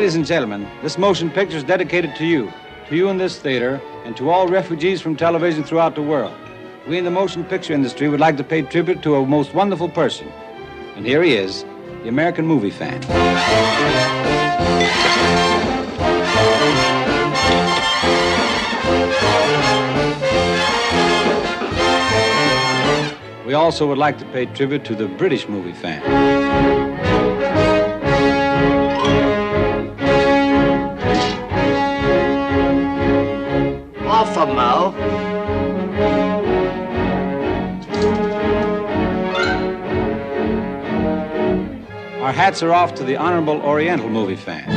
Ladies and gentlemen, this motion picture is dedicated to you in this theater, and to all refugees from television throughout the world. We in the motion picture industry would like to pay tribute to a most wonderful person. And here he is, the American movie fan. We also would like to pay tribute to the British movie fan. Offer, Mo. Our hats are off to the Honorable Oriental movie fan.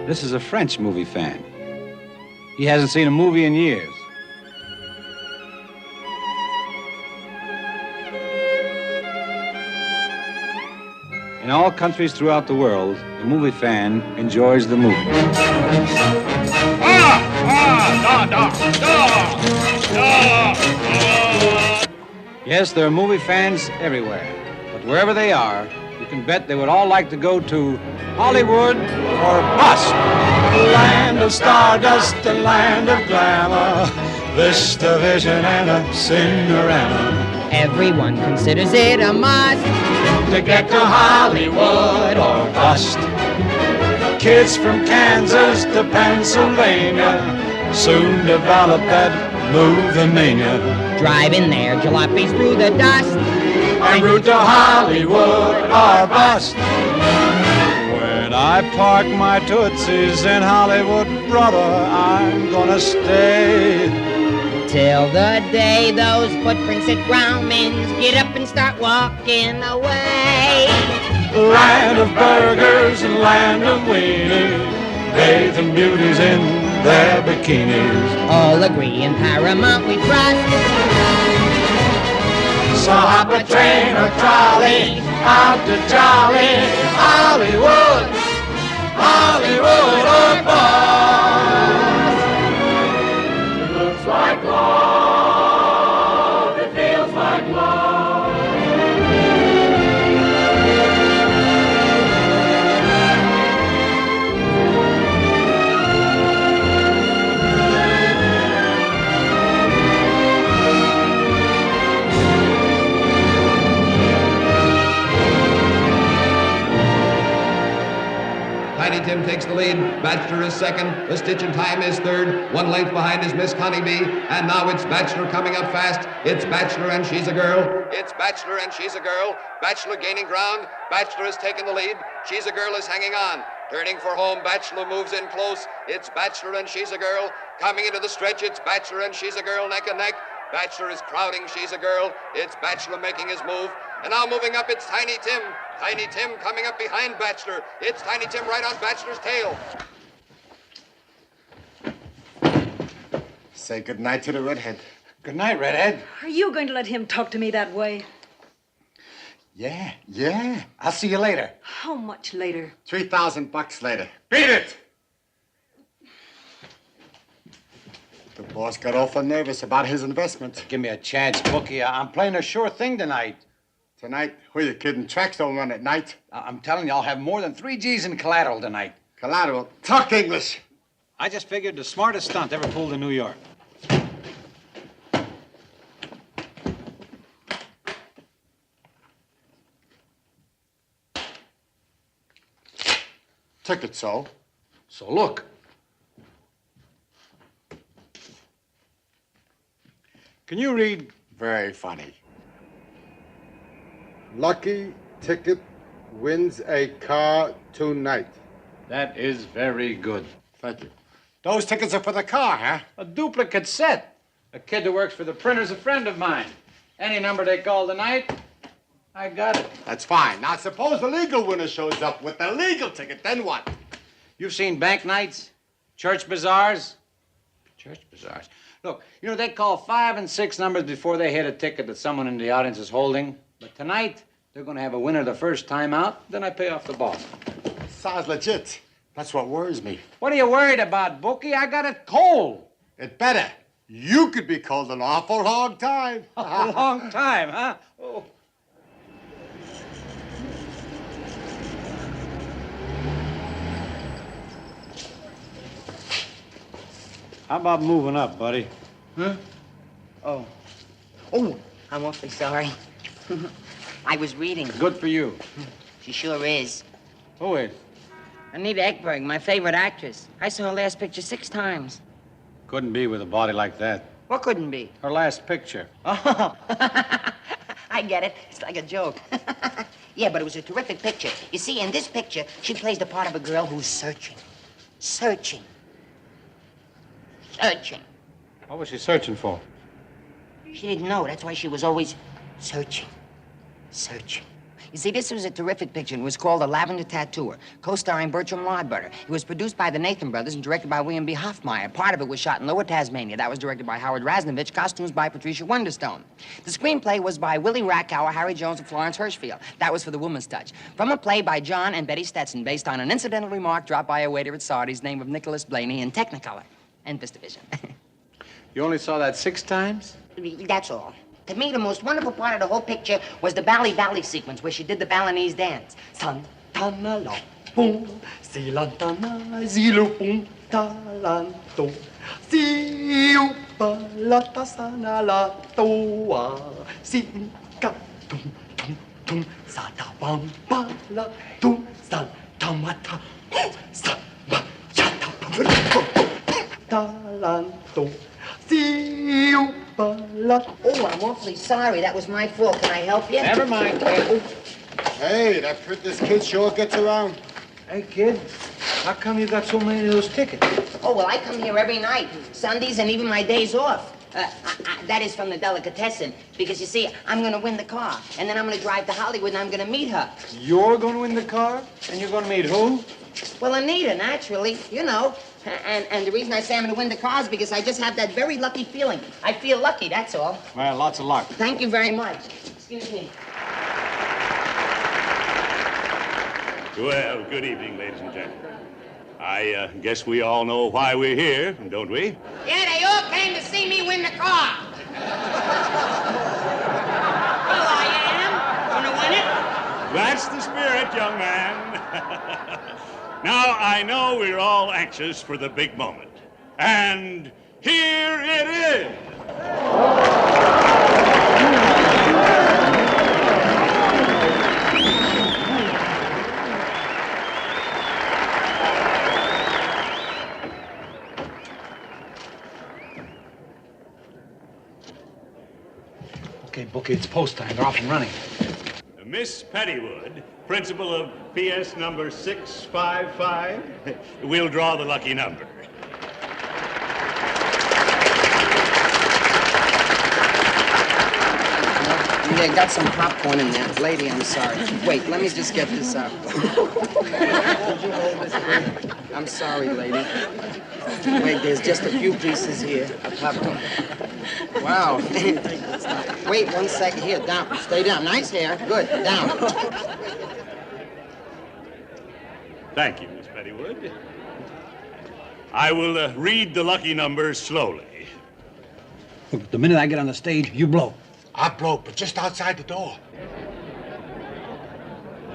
This is a French movie fan. He hasn't seen a movie in years. In all countries throughout the world, the movie fan enjoys the movie. Yes, there are movie fans everywhere. But wherever they are, you can bet they would all like to go to Hollywood or bust. Land of stardust, a land of glamour, Vista Vision and a Cinerama. Everyone considers it a must To get to Hollywood or bust. Kids from Kansas to Pennsylvania soon develop that movie mania. driving their jalopies through the dust. En route to Hollywood or bust. When I park my Tootsies in Hollywood, brother, I'm gonna stay Till the day those footprints at Grauman's get up and start walking away. Land of burgers and land of weenies, bathing beauties in their bikinis. All agree in Paramount we trust. So hop a train or trolley out to jolly Hollywood, Hollywood or bust. It looks like love, it feels like love. Tiny Tim takes the lead. Bachelor is second. The Stitch in Time is third. One length behind is Miss Honeybee. And now it's Bachelor coming up fast. It's Bachelor and she's a girl. It's Bachelor and she's a girl. Bachelor gaining ground. Bachelor has taken the lead. She's a girl is hanging on. Turning for home, Bachelor moves in close. It's Bachelor and she's a girl. Coming into the stretch, it's Bachelor and she's a girl neck and neck. Bachelor is crowding, she's a girl. It's Bachelor making his move. And now moving up, it's Tiny Tim. Tiny Tim coming up behind Bachelor. It's Tiny Tim right on Bachelor's tail. Say good night to the redhead. Good night, Redhead. Are you going to let him talk to me that way? Yeah. I'll see you later. How much later? $3,000 later. Beat it! The boss got awful nervous about his investment. Give me a chance, Bookie. I'm playing a sure thing tonight. Tonight? Who are you kidding? Tracks don't run at night. I'm telling you, I'll have more than 3 G's in collateral tonight. Collateral. Talk English. I just figured the smartest stunt ever pulled in New York. Ticket, so. So look. Can you read? Very funny. Lucky ticket wins a car tonight. That is very good. Thank you. Those tickets are for the car, huh? A duplicate set. A kid who works for the printer's a friend of mine. Any number they call tonight, I got it. That's fine. Now, suppose the legal winner shows up with the legal ticket, then what? You've seen bank nights, church bazaars? Church bazaars. Look, you know, they call 5 and 6 numbers before they hit a ticket that someone in the audience is holding. But tonight, they're going to have a winner the first time out, then I pay off the boss. Sounds legit. That's what worries me. What are you worried about, Bookie? I got it cold. It better. You could be cold an awful long time. A long time, huh? Oh. How about moving up, buddy? Huh? Oh. Oh, I'm awfully sorry. I was reading. Good for you. She sure is. Who is? Anita Ekberg, my favorite actress. I saw her last picture 6 times. Couldn't be with a body like that. What couldn't be? Her last picture. Oh, I get it. It's like a joke. Yeah, but it was a terrific picture. You see, in this picture, she plays the part of a girl who's searching. Searching. What was she searching for? She didn't know. That's why she was always searching. You see, this was a terrific picture. It was called The Lavender Tattooer, co-starring Bertram Rodberter. It was produced by the Nathan Brothers and directed by William B. Hoffmeyer. Part of it was shot in Lower Tasmania. That was directed by Howard Rasnovich. Costumes by Patricia Wonderstone. The screenplay was by Willie Rackauer, Harry Jones, and Florence Hirschfield. That was for The Woman's Touch. From a play by John and Betty Stetson, based on an incidental remark dropped by a waiter at Sardi's, name of Nicholas Blaney, in Technicolor and Vistavision. You only saw that 6 times? That's all. To me, the most wonderful part of the whole picture was the Bally Valley sequence where she did the Balinese dance. Santana la pum, silantana zilu pum talanto, siu palata sana la toa, sinka tum tum tum, sata bam bala tum santamata, samba chata talanto. Oh, I'm awfully sorry. That was my fault. Can I help you? Never mind, kid. Hey, that this kid sure gets around. Hey, kid, how come you got so many of those tickets? Oh, well, I come here every night, Sundays and even my days off. That is from the delicatessen, because you see, I'm going to win the car, and then I'm going to drive to Hollywood and I'm going to meet her. You're going to win the car? And you're going to meet who? Well, Anita, naturally, you know. And the reason I say I'm going to win the car is because I just have that very lucky feeling. I feel lucky, that's all. Well, lots of luck. Thank you very much. Excuse me. Well, good evening, ladies and gentlemen. I guess we all know why we're here, don't we? Yeah, they all came to see me win the car. Well, I am. Gonna win it? That's the spirit, young man. Now, I know we're all anxious for the big moment. And here it is. Okay, Bookie, it's post time. They're off and running. Miss Pettywood, principal of PS number 655, will draw the lucky number. Yeah, got some popcorn in there. Lady, I'm sorry. Wait, let me just get this up. I'm sorry, lady. Wait, there's just a few pieces here of popcorn. Wow. Wait 1 second. Here, down. Stay down. Nice hair. Good. Down. Thank you, Miss Pettywood. I will read the lucky number slowly. Look, the minute I get on the stage, you blow. I blow, but just outside the door.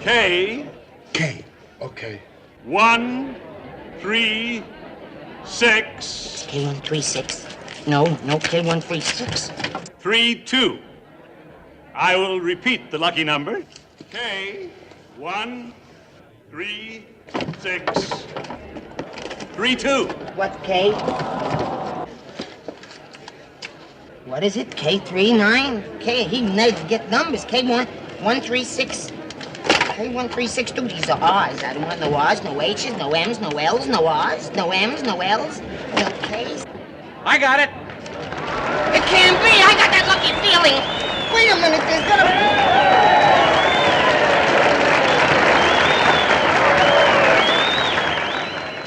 K. K. Okay. 1, 3, 6. K136. No, K136. 3, 2. I will repeat the lucky number. K. 1, 3, 6. 3, 2. What, K? What is it? K39? K, he needs to get numbers. K136. K136, dude, these are R's. I don't want no R's, no H's, no M's, no L's, no R's, no M's, no L's, no K's. I got it. It can't be. I got that lucky feeling. Wait a minute, there's gonna...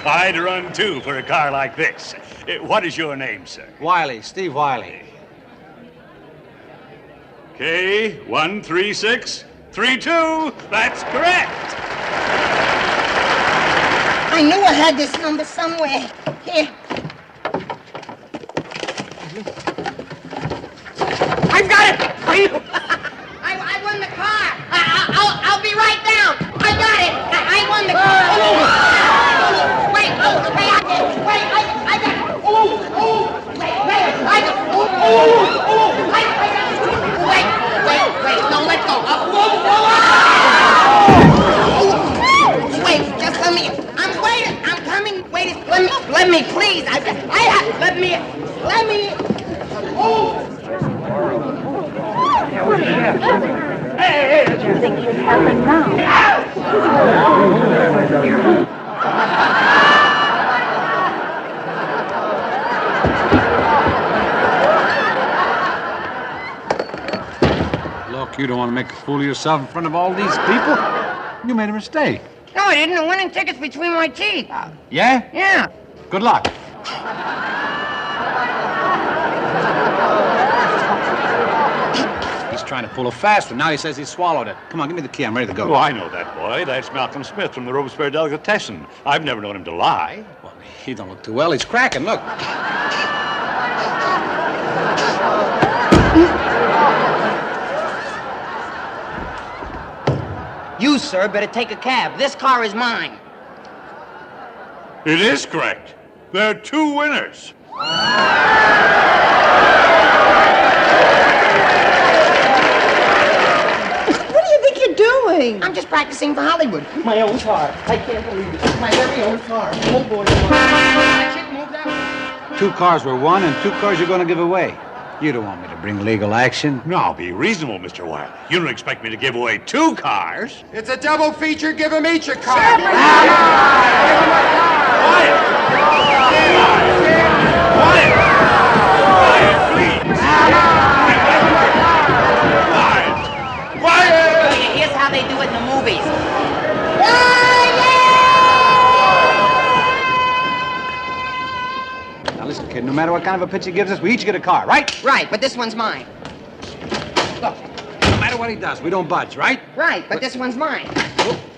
I'd run, too, for a car like this. What is your name, sir? Wiley, Steve Wiley. K, 1, 3, 6, 3, 2. That's correct. I knew I had this number somewhere. Here. I've got it! I won the car! I'll be right down! I got it! I won the car! Wait, I got it! Wait, no, let go! Wait, just let me... I'm coming! Wait, let me, please! Let me... Look, you don't want to make a fool of yourself in front of all these people. You made a mistake. No, I didn't. The winning ticket's between my teeth. Yeah? Yeah. Good luck. He's trying to pull a fast one. Now he says he swallowed it. Come on, give me the key. I'm ready to go. Oh, I know that boy. That's Malcolm Smith from the Robespierre Delicatessen. I've never known him to lie. Well, he don't look too well. He's cracking. Look. You, sir, better take a cab. This car is mine. It is correct. There are two winners. What do you think you're doing? I'm just practicing for Hollywood. My own car. I can't believe it. My very own car. Oh, boy. Chick, move that way. 2 cars were won and 2 cars you're going to give away. You don't want me to bring legal action. Now, be reasonable, Mr. Wiley. You don't expect me to give away 2 cars. It's a double feature. Give them each a car. Here's how they do it in the movies. Now listen, kid, no matter what kind of a pitch he gives us, we each get a car, right? Right, but this one's mine. Look, no matter what he does, we don't budge, right? Right, but this one's mine.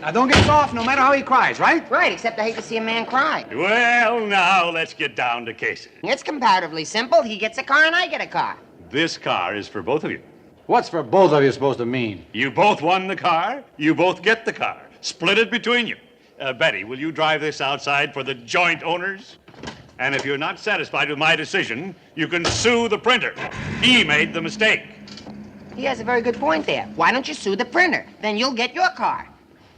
Now don't get soft no matter how he cries, right? Right, except I hate to see a man cry. Well, now, let's get down to cases. It's comparatively simple. He gets a car and I get a car. This car is for both of you. What's for both of you supposed to mean? You both won the car. You both get the car. Split it between you. Betty, will you drive this outside for the joint owners? And if you're not satisfied with my decision, you can sue the printer. He made the mistake. He has a very good point there. Why don't you sue the printer? Then you'll get your car.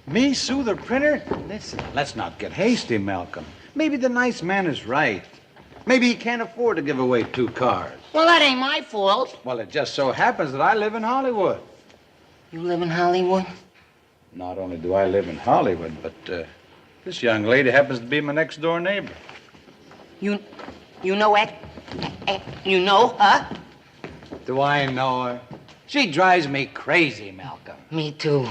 Me sue the printer? Listen, let's not get hasty, Malcolm. Maybe the nice man is right. Maybe he can't afford to give away 2 cars. Well, that ain't my fault. Well, it just so happens that I live in Hollywood. You live in Hollywood? Not only do I live in Hollywood, but this young lady happens to be my next door neighbor. You know you know her? Do I know her? She drives me crazy, Malcolm. Me too.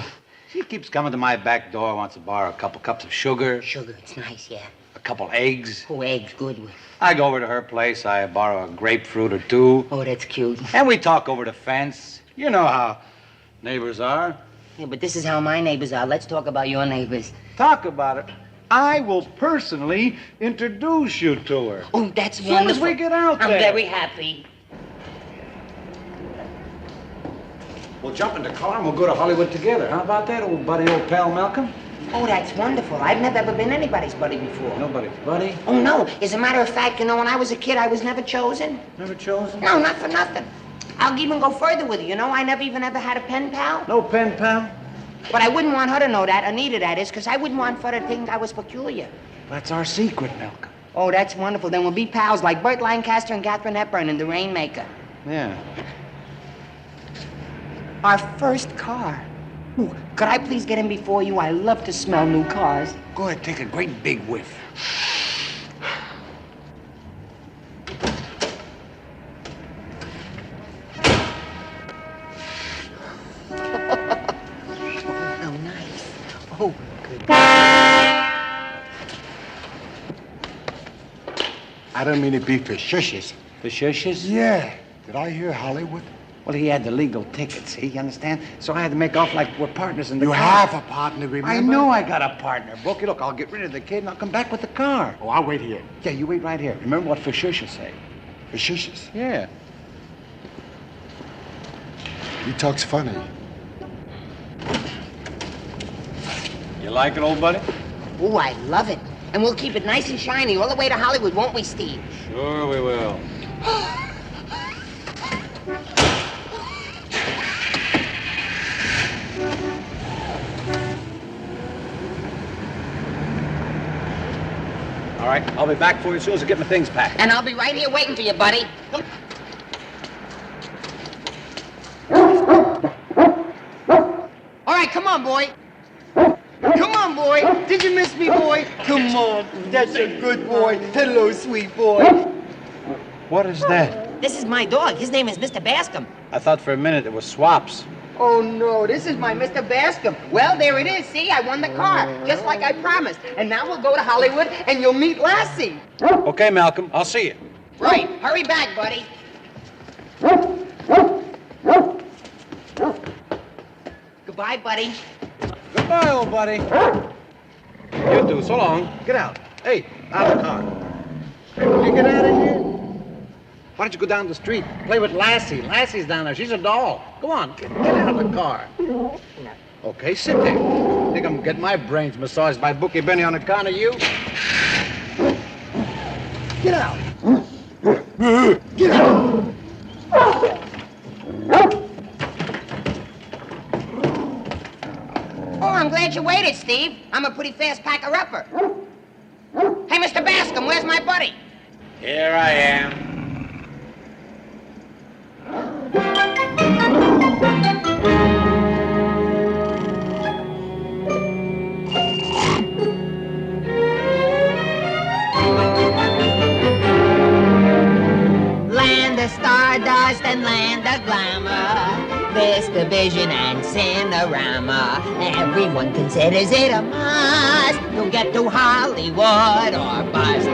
She keeps coming to my back door, wants to borrow a couple cups of sugar, Sugar, it's nice, yeah. a couple eggs. Oh, eggs, good. I go over to her place, I borrow a grapefruit or 2, Oh, that's cute. and we talk over the fence. You know how neighbors are. Yeah, but this is how my neighbors are. Let's talk about your neighbors. Talk about it. I will personally introduce you to her. Oh, that's As soon as wonderful. we get out I'm there. very happy. We'll jump in the car and we'll go to Hollywood together. How about that, old buddy, old pal Malcolm? Oh, that's wonderful. I've never ever been anybody's buddy before. Nobody's buddy? Oh, no. As a matter of fact, you know, when I was a kid, I was never chosen. Never chosen? No, not for nothing. I'll even go further with you. You know, I never even ever had a pen pal. No pen pal? But I wouldn't want her to know that, Anita, that is, because I wouldn't want her to think I was peculiar. That's our secret, Malcolm. Oh, that's wonderful. Then we'll be pals like Burt Lancaster and Katharine Hepburn in The Rainmaker. Yeah. Our first car. Ooh, could I please get in before you? I love to smell new cars. Go ahead, take a great big whiff. How nice. Oh, good. I don't mean to be facetious. Facetious? Yeah. Did I hear Hollywood? Well, he had the legal ticket, see? You understand? So I had to make off like we're partners in the You car. have a partner, remember? I know I got a partner, Bookie. Look, I'll get rid of the kid and I'll come back with the car. Oh, I'll wait here. Yeah, you wait right here. Remember what Fashusha say? Fashishas. Yeah. He talks funny. You like it, old buddy? Oh, I love it. And we'll keep it nice and shiny all the way to Hollywood, won't we, Steve? Sure we will. All right, I'll be back for you as soon as I get my things packed. And I'll be right here waiting for you, buddy. All right, come on, boy. Come on, boy. Did you miss me, boy? Come on. That's a good boy. Hello, sweet boy. What is that? This is my dog. His name is Mr. Bascom. I thought for a minute it was Swaps. Oh, no, this is my Mr. Bascom. Well, there it is. See, I won the car, just like I promised. And now we'll go to Hollywood, and you'll meet Lassie. Okay, Malcolm, I'll see you. Right. Hurry back, buddy. Goodbye, buddy. Goodbye, old buddy. You too. So long. Get out. Hey, out of the car. Hey, will you get out of here? Why don't you go down the street, play with Lassie? Lassie's down there. She's a doll. Go on, get out of the car. Okay, sit there. Think I'm getting my brains massaged by Bookie Benny on account of you? Get out. Get out. Oh, I'm glad you waited, Steve. I'm a pretty fast packer-upper. Hey, Mr. Bascom, where's my buddy? Here I am. Land of stardust and land of glamour, Vista Vision and Cinerama. Everyone considers it a must. You'll get to Hollywood or bust.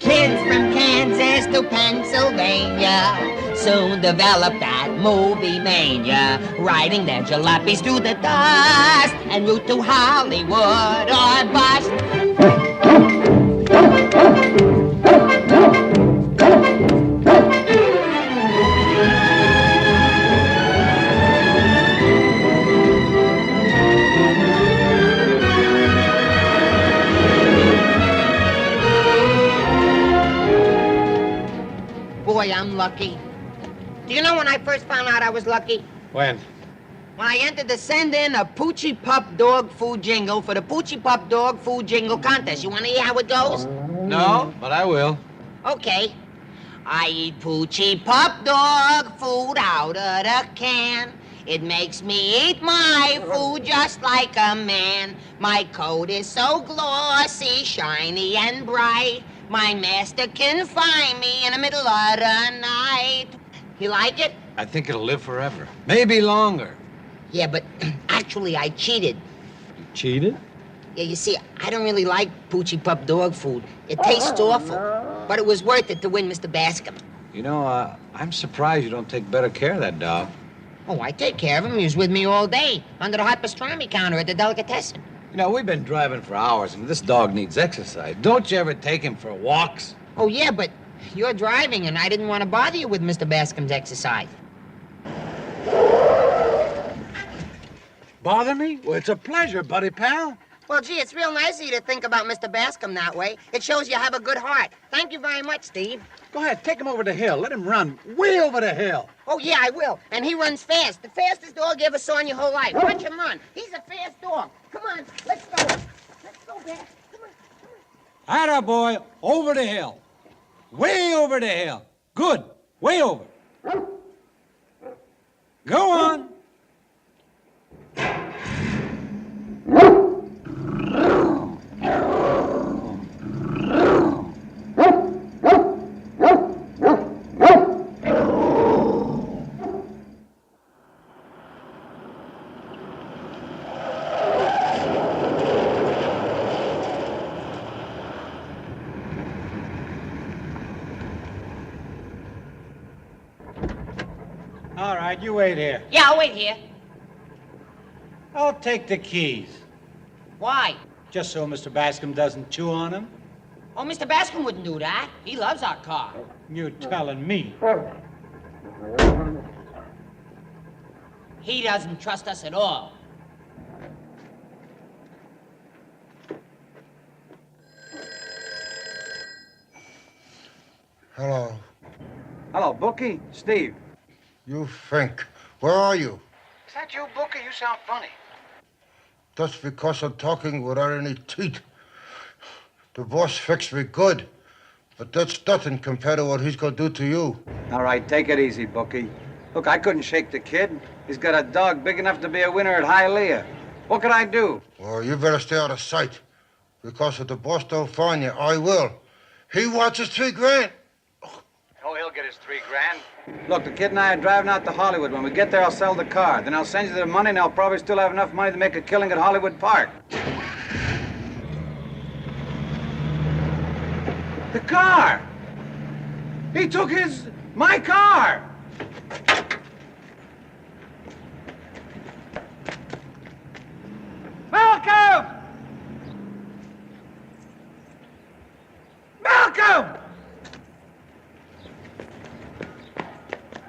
Kids from Kansas to Pennsylvania soon develop that movie mania, riding their jalopies through the dust en route to Hollywood or bust. Boy, I'm lucky. Do you know when I first found out I was lucky? When? When I entered the send in a Poochie Pup dog food jingle for the Poochie Pup dog food jingle contest. You want to hear how it goes? No, but I will. Okay. I eat Poochie Pup dog food out of the can. It makes me eat my food just like a man. My coat is so glossy, shiny, and bright. My master can find me in the middle of the night. You like it? I think it'll live forever. Maybe longer. Yeah, but actually I cheated. You cheated? Yeah, you see, I don't really like Poochie Pup dog food. It tastes awful. But it was worth it to win Mr. Bascom. You know, I'm surprised you don't take better care of that dog. Oh, I take care of him. He was with me all day, under the hot pastrami counter at the delicatessen. You know, we've been driving for hours, and this dog needs exercise. Don't you ever take him for walks? Oh, yeah, but you're driving, and I didn't want to bother you with Mr. Bascom's exercise. Bother me? Well, it's a pleasure, buddy pal. Well, gee, it's real nice of you to think about Mr. Bascom that way. It shows you have a good heart. Thank you very much, Steve. Go ahead, take him over the hill. Let him run way over the hill. Oh, yeah, I will. And he runs fast. The fastest dog you ever saw in your whole life. Watch him run. He's a fast dog. Come on, let's go. Let's go, Bass. Come on. Atta boy, over the hill. Way over the hill. Good. Way over. Go on. right, you wait here. Yeah, I'll wait here. I'll take the keys. Why? Just so Mr. Bascom doesn't chew on them. Oh, Mr. Bascom wouldn't do that. He loves our car. You're telling me. He doesn't trust us at all. Hello. Hello, Bookie. Steve. You think. Where are you? Is that you, Bookie? You sound funny. That's because I'm talking without any teeth. The boss fixed me good. But that's nothing compared to what he's gonna do to you. All right, take it easy, Bookie. Look, I couldn't shake the kid. He's got a dog big enough to be a winner at Hialeah. What could I do? Well, you better stay out of sight. Because if the boss don't find you, I will. He wants his $3,000. Oh, he'll get his $3,000. Look, the kid and I are driving out to Hollywood. When we get there, I'll sell the car. Then I'll send you the money, and I'll probably still have enough money to make a killing at Hollywood Park. The car! He took my car! Malcolm! Malcolm!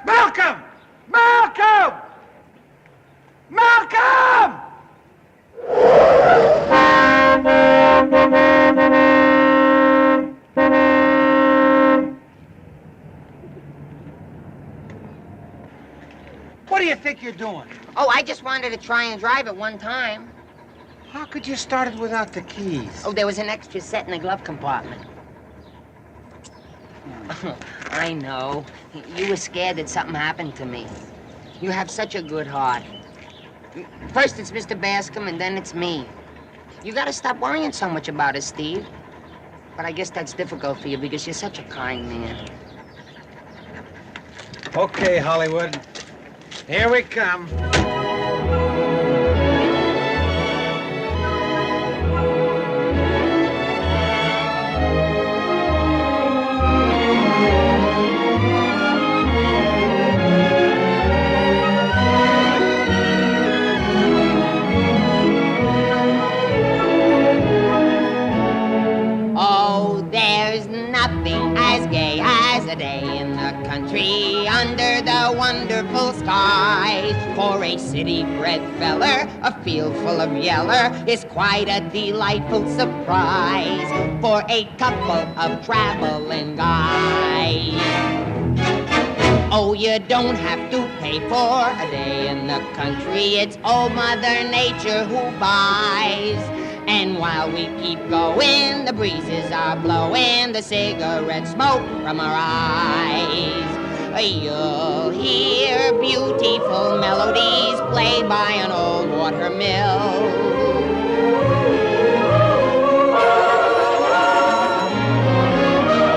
Malcolm! Malcolm! Malcolm! What do you think you're doing? Oh, I just wanted to try and drive it one time. How could you start it without the keys? Oh, there was an extra set in the glove compartment. I know. You were scared that something happened to me. You have such a good heart. First it's Mr. Bascom, and then it's me. You gotta stop worrying so much about us, Steve. But I guess that's difficult for you because you're such a kind man. Okay, Hollywood. Here we come. Oh, there's nothing as gay as a day in the country under the wonderful skies. For a city-bred feller, a field full of yeller is quite a delightful surprise for a couple of traveling guys. Oh, you don't have to pay for a day in the country. It's old Mother Nature who buys. And while we keep going, the breezes are blowing the cigarette smoke from our eyes. You'll hear beautiful melodies played by an old water mill.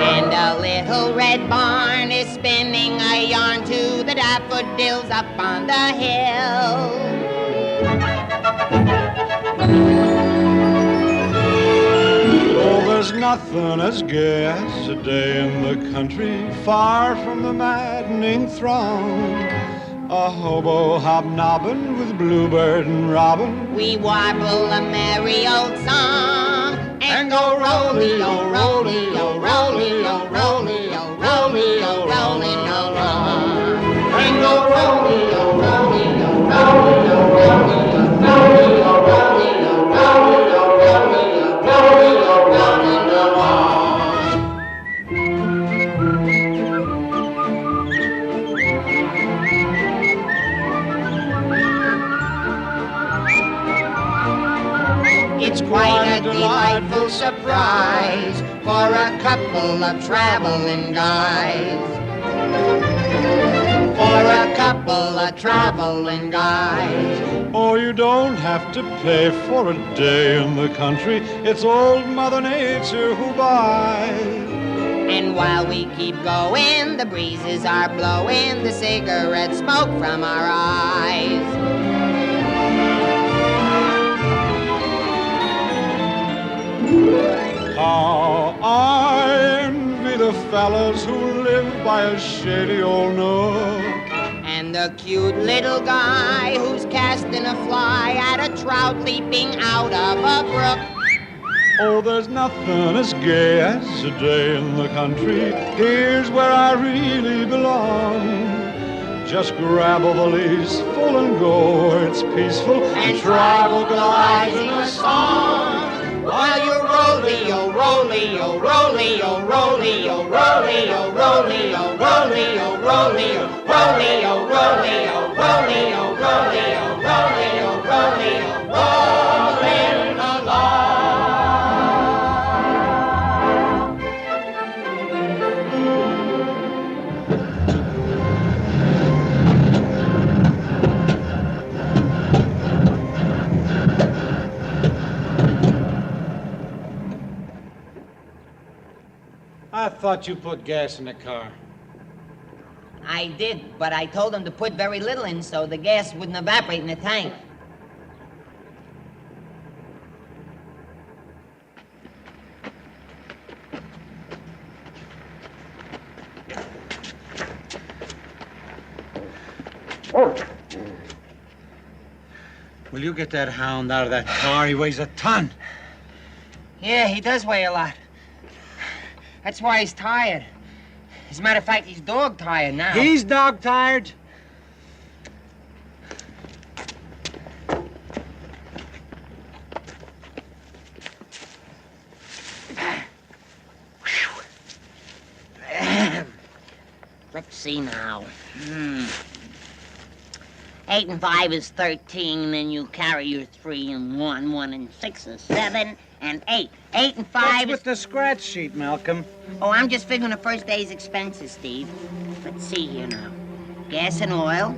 And a little red barn is spinning a yarn to the daffodils up on the hill. There's nothing as gay as a day in the country, far from the maddening throng. A hobo hobnobbing with bluebird and robin. We warble a merry old song and go rolly-o, rolly-o, rolly-o, rolly-o, rolly-o, rolling along. And go rolly-o, rolly-o, rolly-o, rolly-o, rolly-o, rolly-o, rolly-o, rolly-o, rolly-o, rolling along. It's quite a delightful surprise for a couple of traveling guys. For a couple of traveling guys. Oh, you don't have to pay for a day in the country. It's old Mother Nature who buys. And while we keep going, the breezes are blowing the cigarette smoke from our eyes. How I envy the fellas who live by a shady old nook. And the cute little guy who's casting a fly at a trout leaping out of a brook. Oh, there's nothing as gay as a day in the country. Here's where I really belong. Just grab a valise full and go. It's peaceful And travel gliding a song. While you roll-o, roll-o, roll-o, roll-o, roll-o, roll-o, roll-o, roll-o, roll-o, roll-o, roll-o, roll-o, roll-o, roll-o, rolling along. I thought you put gas in the car. I did, but I told him to put very little in so the gas wouldn't evaporate in the tank. Will you get that hound out of that car? He weighs a ton. Yeah, he does weigh a lot. That's why he's tired. As a matter of fact, he's dog tired now. He's dog tired. Let's see now. 8 and 5 is 13, then you carry your 3 and 1. 1 and 6 is 7, and 8. 8 and 5 What's is... with the scratch sheet, Malcolm? Oh, I'm just figuring the first day's expenses, Steve. Let's see here now. Gas and oil.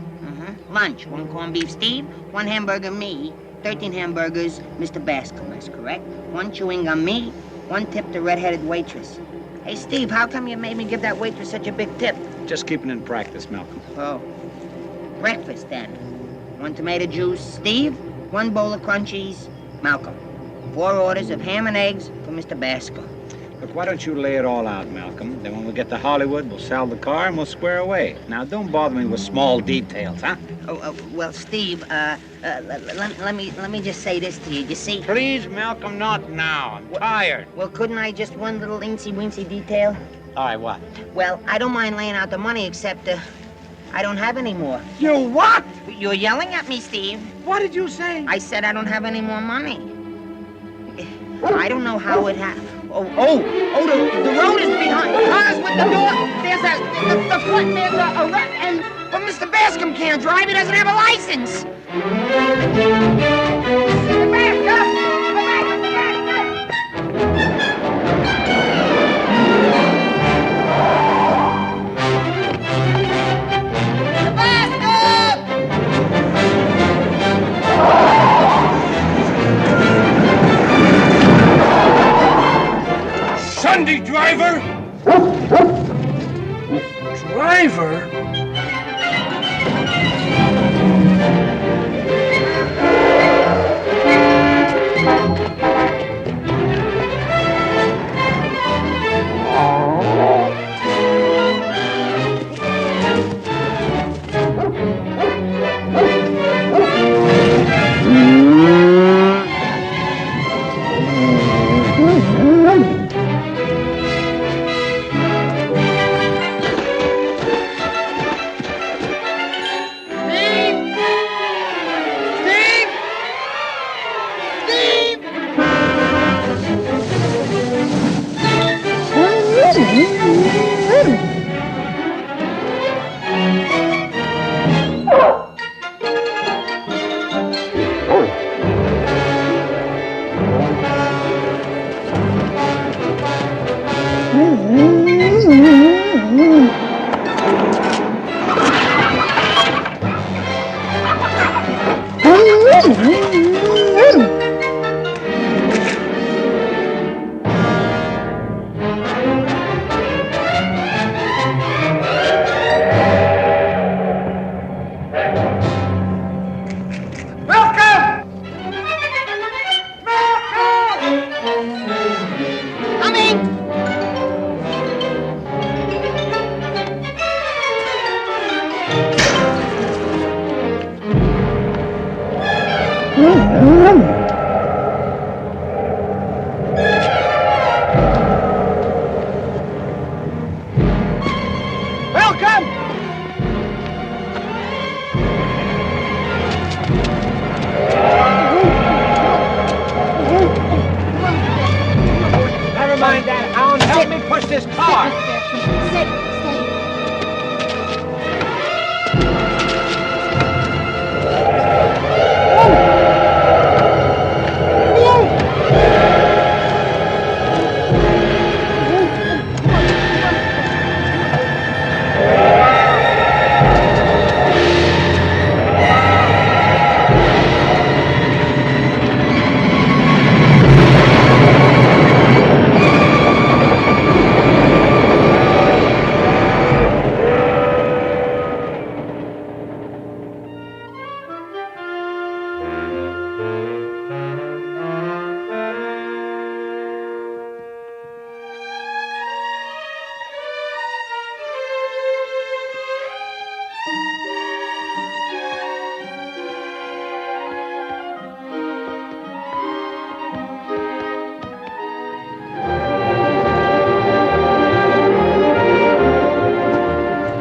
Lunch, 1 corned beef, Steve. 1 hamburger, me. 13 hamburgers, Mr. Bascom, that's correct. 1 chewing gum, me. 1 tip to red-headed waitress. Hey, Steve, how come you made me give that waitress such a big tip? Just keeping in practice, Malcolm. Oh. Breakfast, then. 1 tomato juice, Steve. 1 bowl of crunchies, Malcolm. 4 orders of ham and eggs for Mr. Bascom. Look, why don't you lay it all out, Malcolm? Then when we get to Hollywood, we'll sell the car and we'll square away. Now, don't bother me with small details, huh? Well, Steve, let me just say this to you. You see... Please, Malcolm, not now. I'm tired. Well, couldn't I just 1 little incy-wincy detail? All right, what? Well, I don't mind laying out the money, except, I don't have any more. You what? You're yelling at me, Steve. What did you say? I said I don't have any more money. I don't know how it happened. The road is behind. Cars with the door. There's the front, there's a wreck, and Mr. Bascom can't drive. He doesn't have a license. Mr. Bascom! Sunday driver? Driver?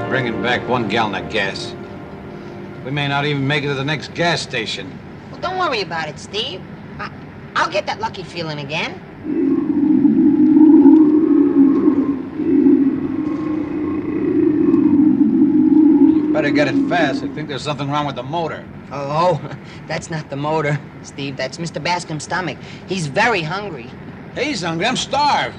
Bringing back 1 gallon of gas. We may not even make it to the next gas station. Well, don't worry about it, Steve. I'll get that lucky feeling again. You better get it fast. I think there's something wrong with the motor. Oh, that's not the motor, Steve. That's Mr. Bascom's stomach. He's very hungry. He's hungry. I'm starved.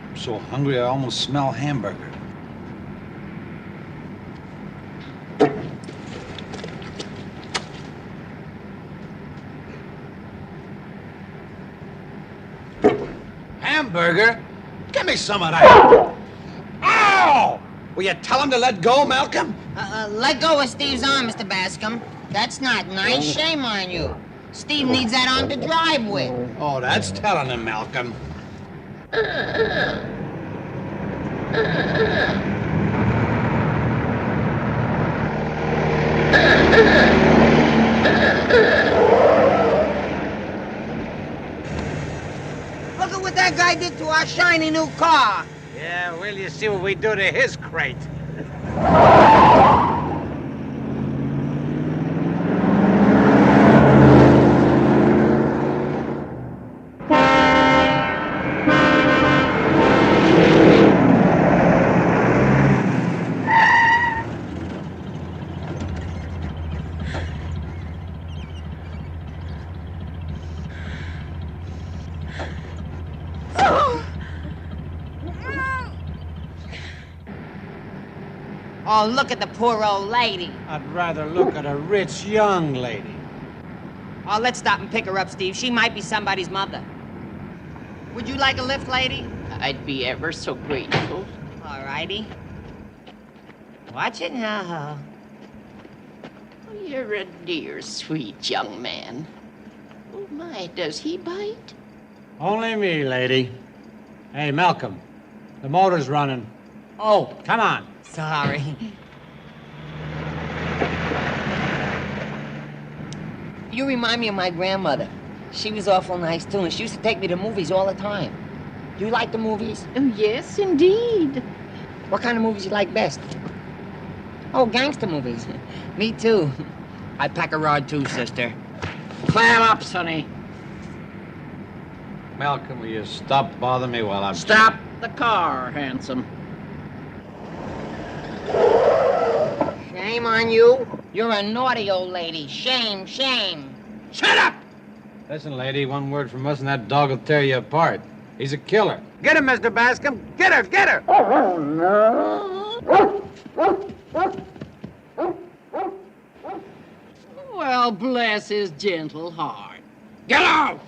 I'm so hungry I almost smell hamburger. Hamburger? Give me some of that. Ow! Will you tell him to let go, Malcolm? Let go of Steve's arm, Mr. Bascom. That's not nice. Shame on you. Steve needs that arm to drive with. Oh, that's telling him, Malcolm. Look at what that guy did to our shiny new car. Yeah, will you see what we do to his crate? Oh, look at the poor old lady. I'd rather look at a rich young lady. Oh, let's stop and pick her up, Steve. She might be somebody's mother. Would you like a lift, lady? I'd be ever so grateful. All righty. Watch it now. Oh, you're a dear, sweet young man. Oh, my, does he bite? Only me, lady. Hey, Malcolm, the motor's running. Oh, come on. Sorry. You remind me of my grandmother. She was awful nice, too, and she used to take me to movies all the time. Do you like the movies? Oh, yes, indeed. What kind of movies you like best? Oh, gangster movies. Me, too. I pack a rod, too, sister. Clam up, sonny. Malcolm, will you stop bothering me while I'm... Stop the car, handsome. Shame on you. You're a naughty old lady. Shame, shame. Shut up! Listen, lady, one word from us and that dog will tear you apart. He's a killer. Get him, Mr. Bascom. Get her, get her! Well, bless his gentle heart. Get out!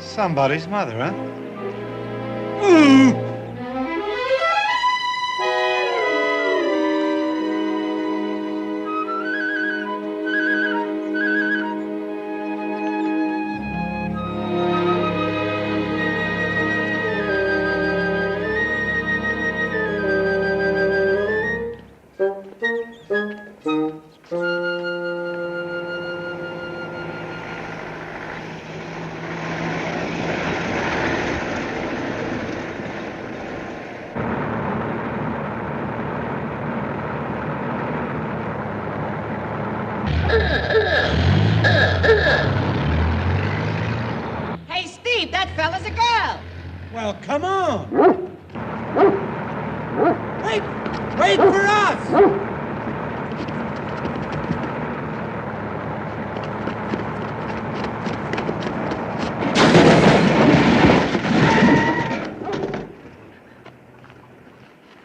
Somebody's mother, huh? Well, come on. Wait for us.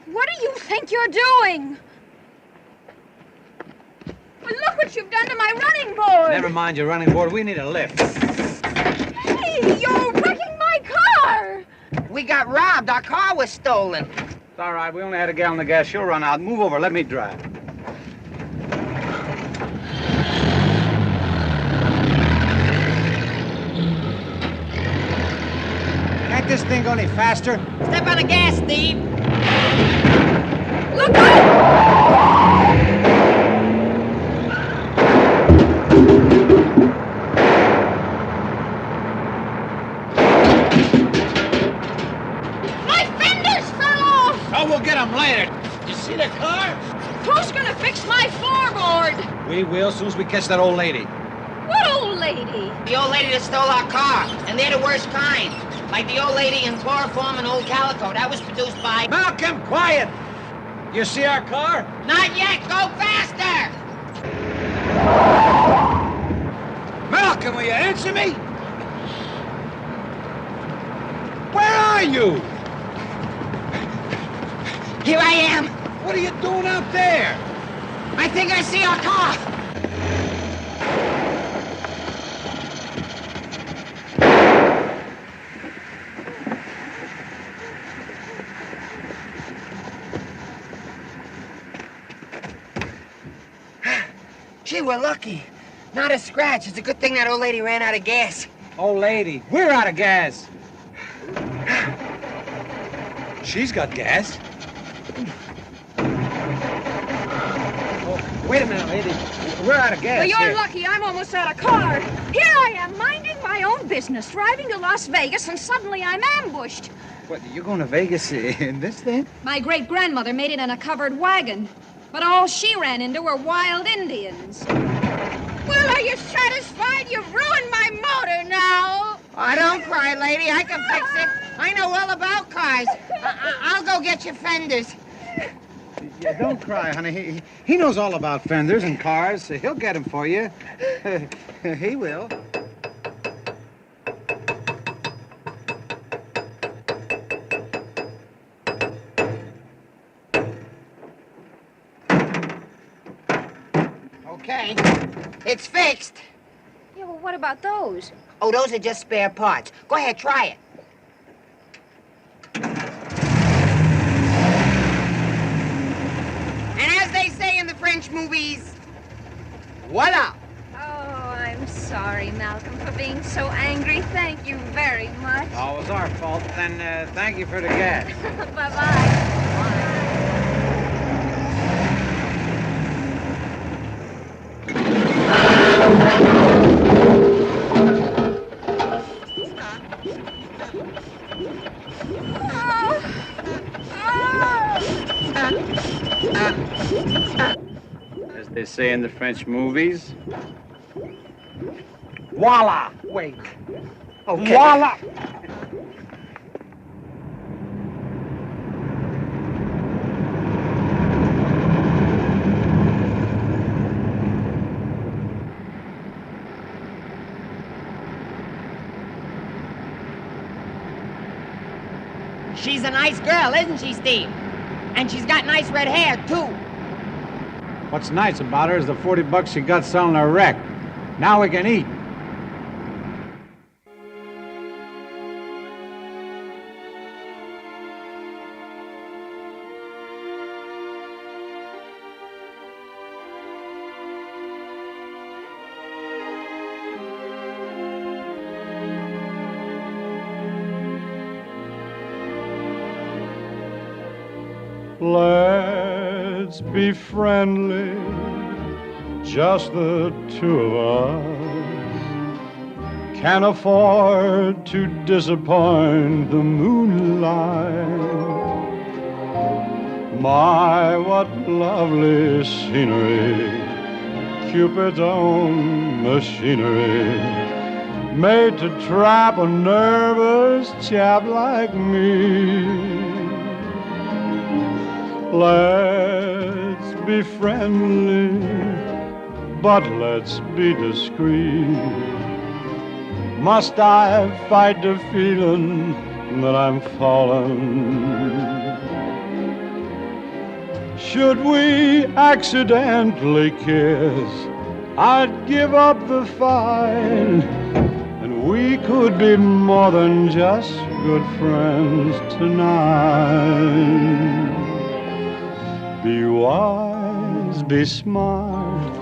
What do you think you're doing? Well, look what you've done to my running board. Never mind your running board. We need a lift. Hey, you're wrecking my car. We got robbed. Our car was stolen. It's all right. We only had a gallon of gas. She'll run out. Move over. Let me drive. Can't this thing go any faster? Step on the gas, Steve. Look out! My fenders fell off! Oh, we'll get them later. You see the car? Who's gonna fix my floorboard? We will, as soon as we catch that old lady. What old lady? The old lady that stole our car. And they're the worst kind. Like the old lady in Chloroform and Old Calico. That was produced by... Malcolm, quiet! You see our car? Not yet! Go faster! Malcolm, will you answer me? Where are you? Here I am. What are you doing out there? I think I see our car. Gee, we're lucky. Not a scratch. It's a good thing that old lady ran out of gas. Old lady, we're out of gas. She's got gas. Oh, wait a minute, lady. We're out of gas. Well, you're here. lucky. I'm almost out of car. Here I am, minding my own business, driving to Las Vegas, and suddenly I'm ambushed. What, you going to Vegas in this thing? My great-grandmother made it in a covered wagon, but all she ran into were wild Indians. Well, are you satisfied? You've ruined my motor now. Oh, don't cry, lady. I can fix it. I know all about cars. I'll go get your fenders. Yeah, don't cry, honey. He knows all about fenders and cars. So he'll get them for you. He will. Okay. It's fixed. Yeah, well, what about those? Oh, those are just spare parts. Go ahead, try it. And as they say in the French movies, voila! Oh, I'm sorry, Malcolm, for being so angry. Thank you very much. Oh, it was our fault. Then thank you for the gas. Bye-bye. As they say in the French movies. Voila! Wait. Okay. Voila! She's a nice girl, isn't she, Steve? And she's got nice red hair, too. What's nice about her is the 40 bucks she got selling her wreck. Now we can eat. Let's be friendly, just the two of us. Can't afford to disappoint the moonlight. My, what lovely scenery, Cupid's own machinery. made to trap a nervous chap like me. Let's be friendly, but let's be discreet. Must I fight the feeling that I'm falling? Should we accidentally kiss, I'd give up the fight, and we could be more than just good friends tonight. Be wise, be smart,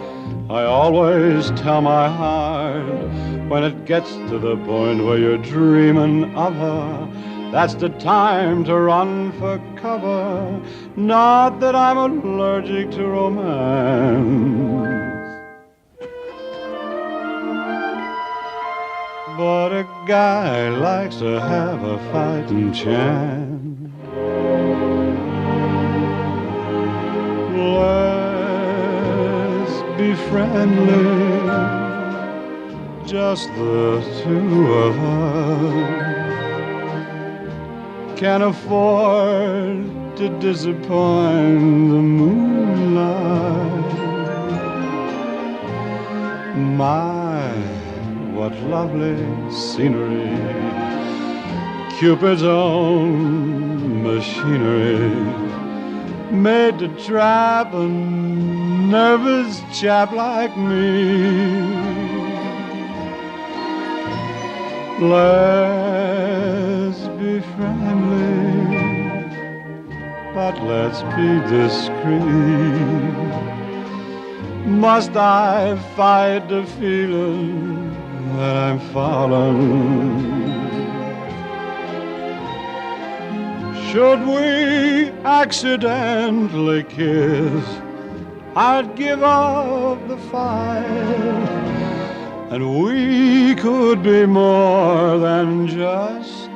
I always tell my heart, when it gets to the point where you're dreaming of her, that's the time to run for cover. Not that I'm allergic to romance, but a guy likes to have a fighting chance. Let's be friendly, just the two of us. Can't afford to disappoint the moonlight. My, what lovely scenery, Cupid's own machinery, made to trap a nervous chap like me. Let's be friendly, but let's be discreet. Must I fight the feeling that I'm falling? Should we accidentally kiss, I'd give up the fight, and we could be more than just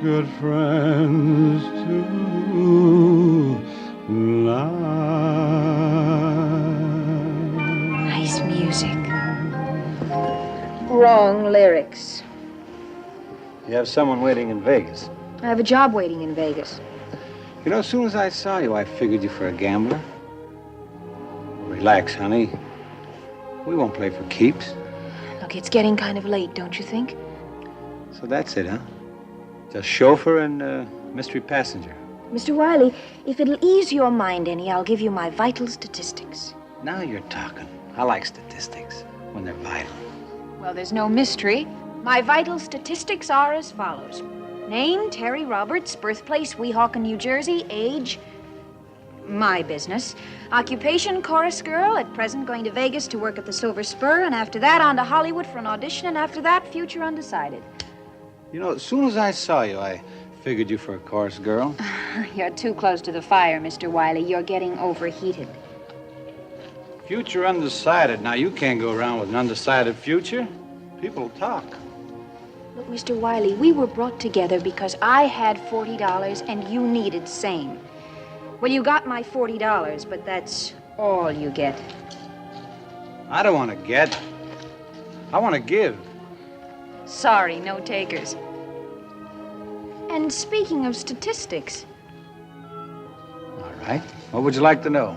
good friends tonight. Nice music. Wrong lyrics. You have someone waiting in Vegas. I have a job waiting in Vegas. You know, as soon as I saw you, I figured you for a gambler. Relax, honey. We won't play for keeps. Look, it's getting kind of late, don't you think? So that's it, huh? Just chauffeur and mystery passenger. Mr. Wiley, if it'll ease your mind any, I'll give you my vital statistics. Now you're talking. I like statistics when they're vital. Well, there's no mystery. My vital statistics are as follows. Name, Terry Roberts. Birthplace, Weehawken, New Jersey. Age, my business. Occupation, chorus girl. At present, going to Vegas to work at the Silver Spur. And after that, on to Hollywood for an audition. And after that, future undecided. You know, as soon as I saw you, I figured you for a chorus girl. You're too close to the fire, Mr. Wiley. You're getting overheated. Future undecided. Now, you can't go around with an undecided future. People talk. Look, Mr. Wiley, we were brought together because I had $40 and you needed same. Well, you got my $40, but that's all you get. I don't want to get. I want to give. Sorry, no takers. And speaking of statistics... All right. What would you like to know?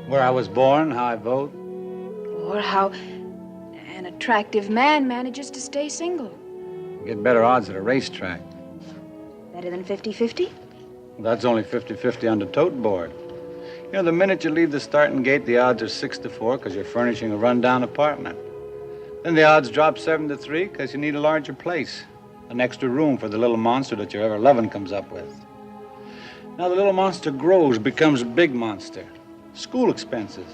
Where I was born, how I vote? Or how an attractive man manages to stay single. Get better odds at a racetrack. Better than 50-50? That's only 50-50 on the tote board. You know, the minute you leave the starting gate, the odds are 6-4 because you're furnishing a rundown apartment. Then the odds drop 7-3 because you need a larger place, an extra room for the little monster that your ever-loving comes up with. Now the little monster grows, becomes a big monster. School expenses.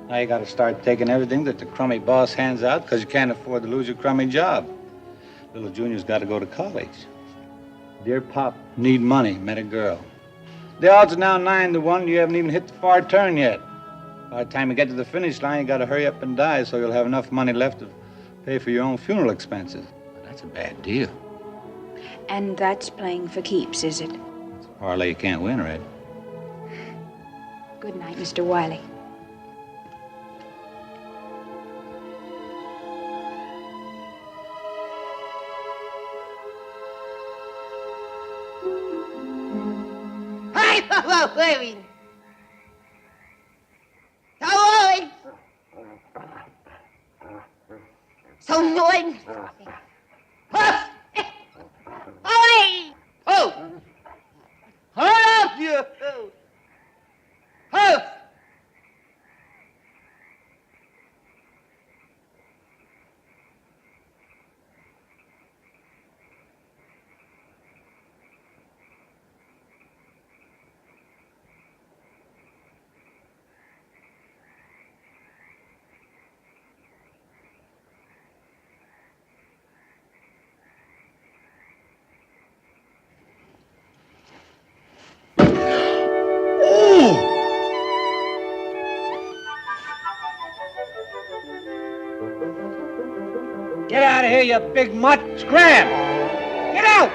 Now you got to start taking everything that the crummy boss hands out because you can't afford to lose your crummy job. Little Junior's got to go to college. Dear Pop, need money, met a girl. The odds are now 9-1. You haven't even hit the far turn yet. By the time you get to the finish line, you got to hurry up and die so you'll have enough money left to pay for your own funeral expenses. That's a bad deal. And that's playing for keeps, is it? It's a parlay you can't win, Red. Good night, Mr. Wiley. Hi, baby. Hello. So annoying. Huff. Hi. Oh. Huff, you. Huff. Get out of here, you big mutt! Scram! Get out!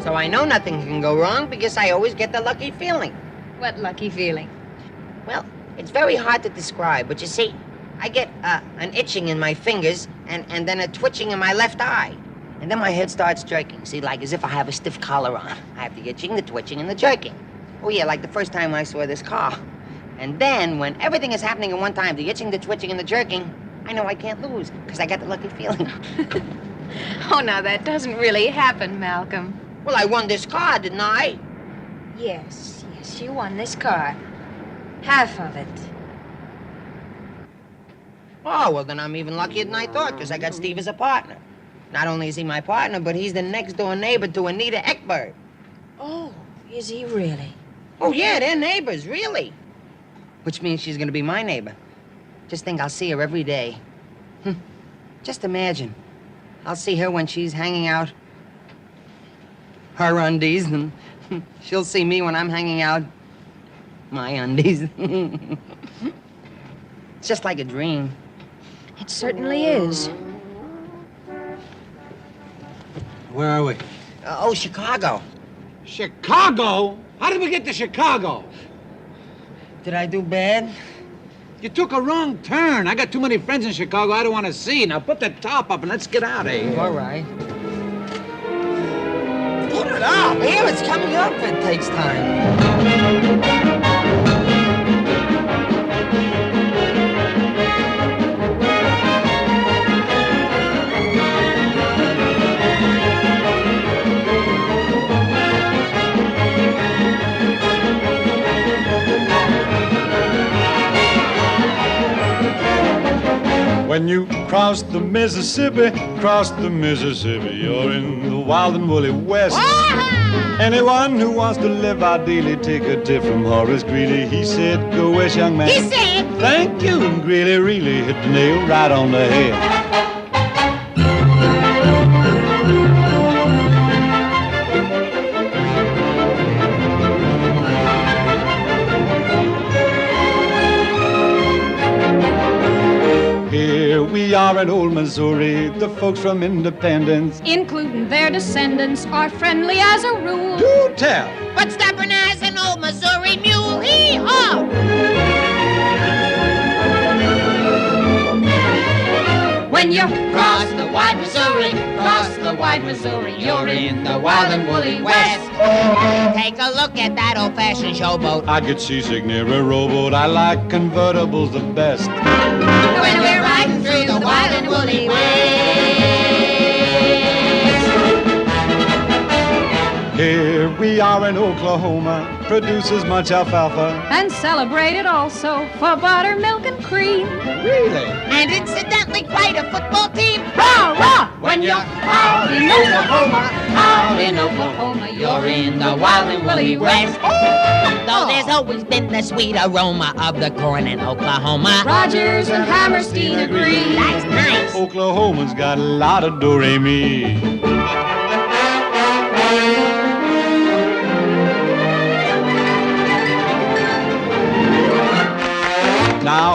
So I know nothing can go wrong because I always get the lucky feeling. What lucky feeling? Well, it's very hard to describe, but you see, I get an itching in my fingers and then a twitching in my left eye. And then my head starts jerking, see, like as if I have a stiff collar on. I have the itching, the twitching, and the jerking. Oh, yeah, like the first time I saw this car. And then, when everything is happening at one time, the itching, the twitching, and the jerking, I know I can't lose, because I got the lucky feeling. Oh, now that doesn't really happen, Malcolm. Well, I won this car, didn't I? Yes, you won this car. Half of it. Oh, well, then I'm even luckier than I thought, because I got Steve as a partner. Not only is he my partner, but he's the next-door neighbor to Anita Ekberg. Oh, is he really? Oh, yeah, they're neighbors, really. Which means she's gonna be my neighbor. Just think I'll see her every day. Just imagine. I'll see her when she's hanging out her undies, and she'll see me when I'm hanging out my undies. It's just like a dream. It certainly is. Where are we? Chicago. Chicago? How did we get to Chicago? Did I do bad? You took a wrong turn. I got too many friends in Chicago I don't want to see. Now put the top up and let's get out of here. All right. Put it up! Here, it's coming up. It takes time. When you cross the Mississippi, you're in the wild and woolly West. Anyone who wants to live ideally, take a tip from Horace Greeley. He said, go west, young man. He said, thank you, and Greeley really hit the nail right on the head. We are in old Missouri, the folks from Independence, including their descendants, are friendly as a rule. Do tell! but stubborn as an old Missouri mule. Hee-haw! When you Cross the wide Missouri, you're in the wild and woolly West. Take a look at that old-fashioned showboat. I get seasick near a rowboat. I like convertibles the best. When we're riding through the wild and woolly West. Here we are in Oklahoma, produces much alfalfa. and celebrated also for buttermilk and cream. Really? And incidentally, quite a football team. Rah, rah! When you're out in Oklahoma, you're in the wild and woolly West. Though there's always been the sweet aroma of the corn in Oklahoma. Rogers and Hammerstein agree. That's nice. Oklahoma's got a lot of do-re-mi.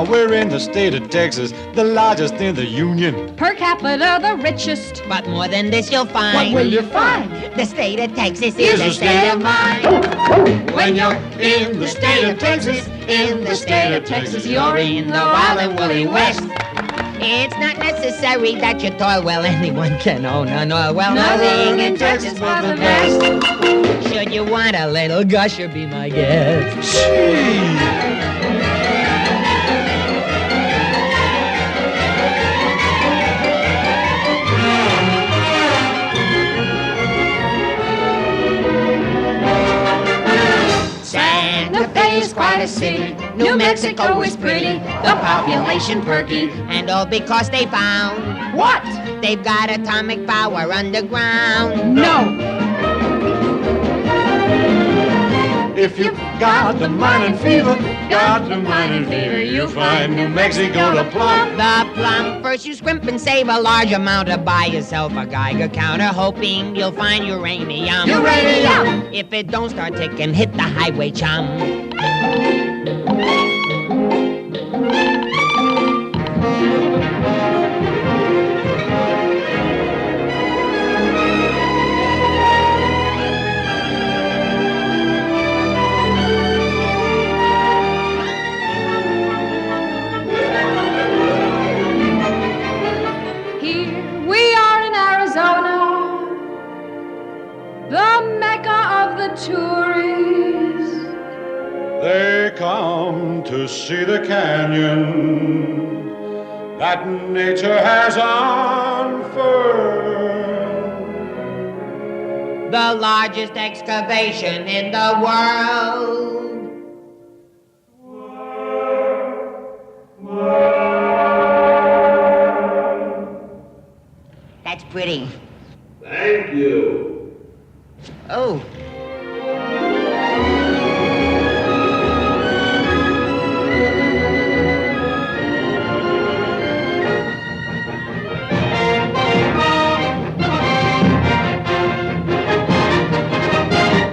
we're in the state of Texas, the largest in the Union. Per capita, the richest. But more than this you'll find. What will you find? The state of Texas Is is a a state of mind. When you're in the state of Texas, in the state of Texas, you're in the wild and woolly West. It's not necessary that you toil well. Anyone can own an oil well. Nothing in Texas but the best. Should you want a little gusher, be my guest. Santa Fe is quite a city. New Mexico is pretty. The population perky. And all because they found What? they've got atomic power underground. No. if you've got the mining fever, got the mining fever, you'll find New Mexico the plum. The plum. First you scrimp and save a large amount to buy yourself a Geiger counter, hoping you'll find uranium. Uranium! If it don't start ticking, hit the highway, chum. The Mecca of the tourists. They come to see the canyon that nature has unfurled. The largest excavation in the world. That's pretty. Thank you. Oh.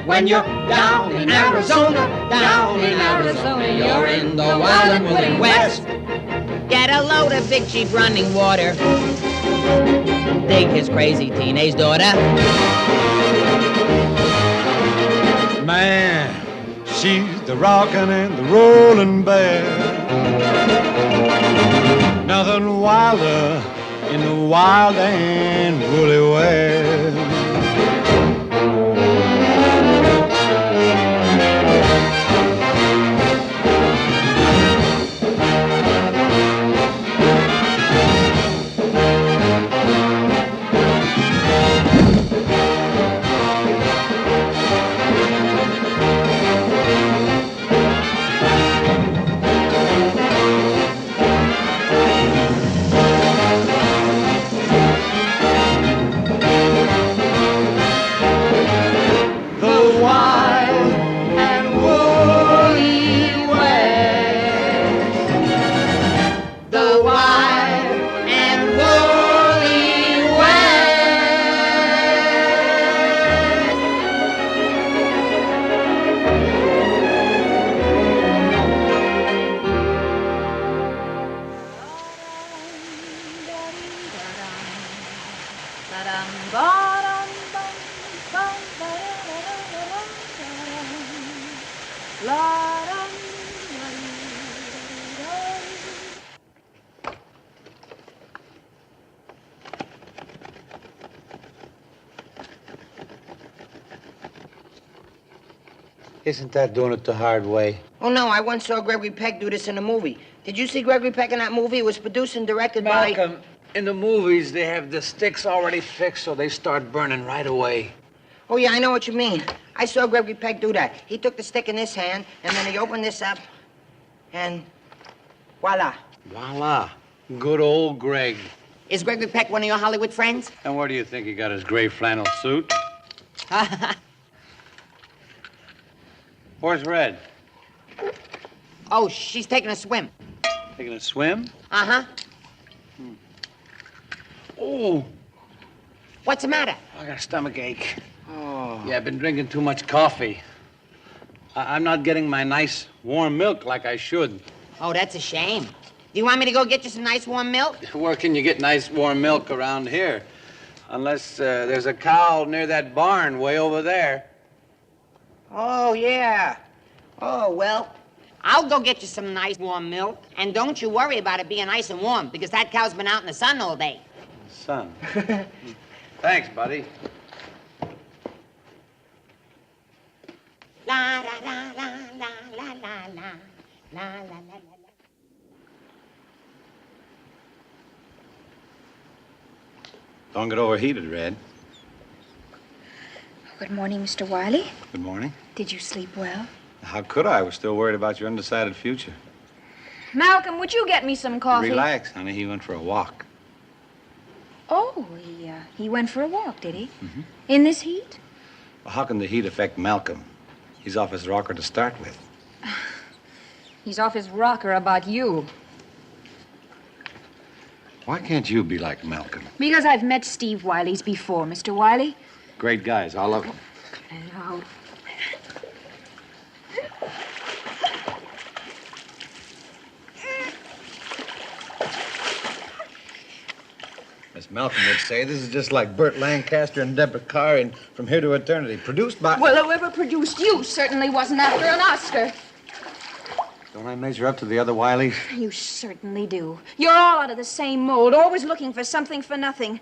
When you're down in Arizona, you're in the wild and woolly West. Get a load of Big Chief running water. Dig his crazy teenage daughter. Man, she's the rockin' and the rollin' bear. Nothing wilder in the wild and woolly West. Isn't that doing it the hard way? Oh, no, I once saw Gregory Peck do this in a movie. Did you see Gregory Peck in that movie? It was produced and directed by... Malcolm, in the movies, they have the sticks already fixed, so they start burning right away. Oh, yeah, I know what you mean. I saw Gregory Peck do that. He took the stick in this hand, and then he opened this up, and voila. Voila. Good old Greg. Is Gregory Peck one of your Hollywood friends? And where do you think he got his gray flannel suit? Where's Red? Oh, she's taking a swim. Taking a swim? Uh-huh. Oh, What's the matter? I got a stomach ache. Oh. Yeah, I've been drinking too much coffee. I'm not getting my nice warm milk like I should. Oh, that's a shame. Do you want me to go get you some nice warm milk? Where can you get nice warm milk around here? Unless there's a cow near that barn way over there. Oh, yeah. Oh, well, I'll go get you some nice warm milk. And don't you worry about it being nice and warm, because that cow's been out in the sun all day. Sun. Thanks, buddy. La la la la la la la la la la la. Don't get overheated, Red. Good morning, Mr. Wiley. Good morning. Did you sleep well? How could I? I was still worried about your undecided future. Malcolm, would you get me some coffee? Relax, honey. He went for a walk. Oh, he went for a walk, did he? Mm-hmm. In this heat? Well, how can the heat affect Malcolm? He's off his rocker to start with. He's off his rocker about you. Why can't you be like Malcolm? Because I've met Steve Wileys before, Mr. Wiley. Great guys, all of them. Now, As Malcolm would say, this is just like Burt Lancaster and Deborah Carr in From Here to Eternity, produced by... well, whoever produced you certainly wasn't after an Oscar. Don't I measure up to the other Wileys? You certainly do. You're all out of the same mold, always looking for something for nothing.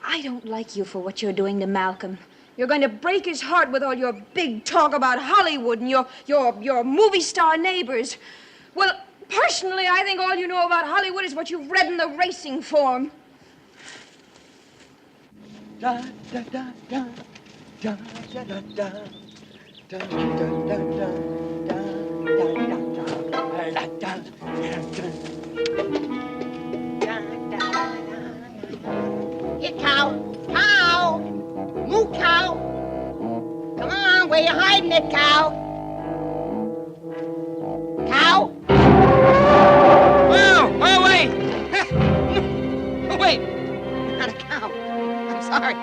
I don't like you for what you're doing to Malcolm. You're going to break his heart with all your big talk about Hollywood and your movie star neighbors. Well, personally, I think all you know about Hollywood is what you've read in the racing form. Da da da da da da da da da da da da. Here, cow. Cow. Moo, cow. Come on, where you hiding it, cow? Cow? Oh, wait. Wait. You're not a cow. I'm sorry.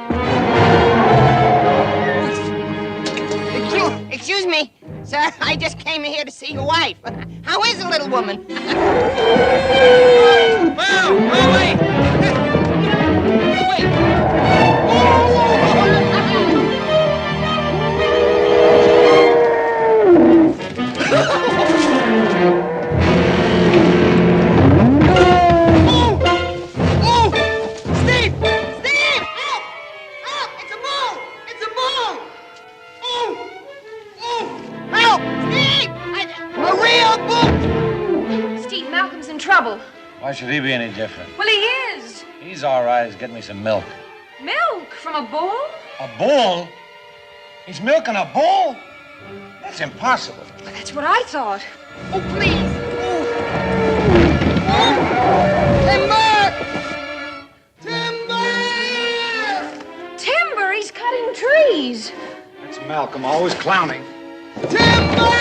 Excuse me, sir. I just came here to see your wife. How is the little woman? Oh, wait. Why should he be any different? Well, he is. He's all right. He's getting me some milk. Milk from a bull? A bull? He's milking a bull? That's impossible. Well, that's what I thought. Oh, please. Timber! Timber! Timber? He's cutting trees. That's Malcolm, always clowning. Timber!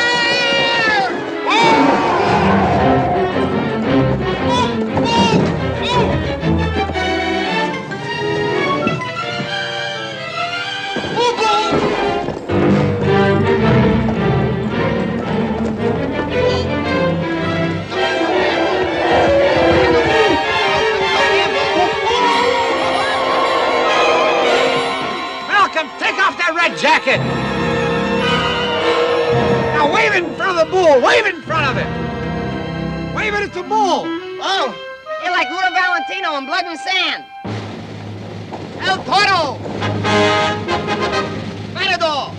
Jacket! Now wave it in front of the bull! Wave it in front of it! Wave it at the bull! Oh, you're like Ruta Valentino in Blood and Sand. El Toro! Matador!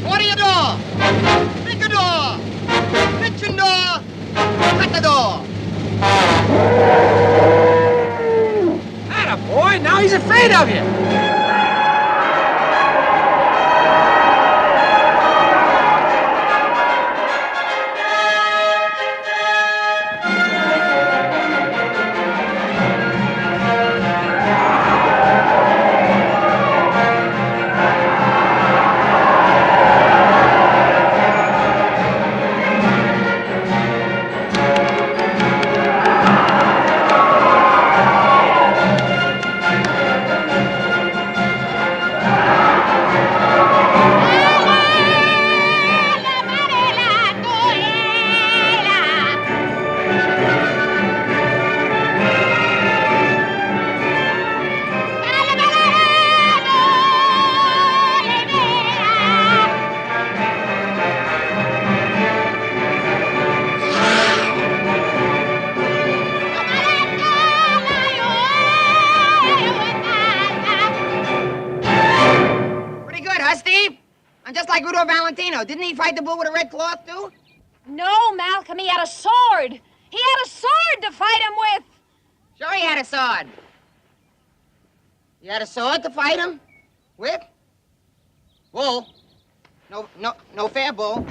Toreador! Picador! Pitchendor! Matador! Atta boy! Now he's afraid of you! Valentino? Didn't he fight the bull with a red cloth, too? No, Malcolm, he had a sword. He had a sword to fight him with. Sure he had a sword. You had a sword to fight him with? Bull. No fair bull.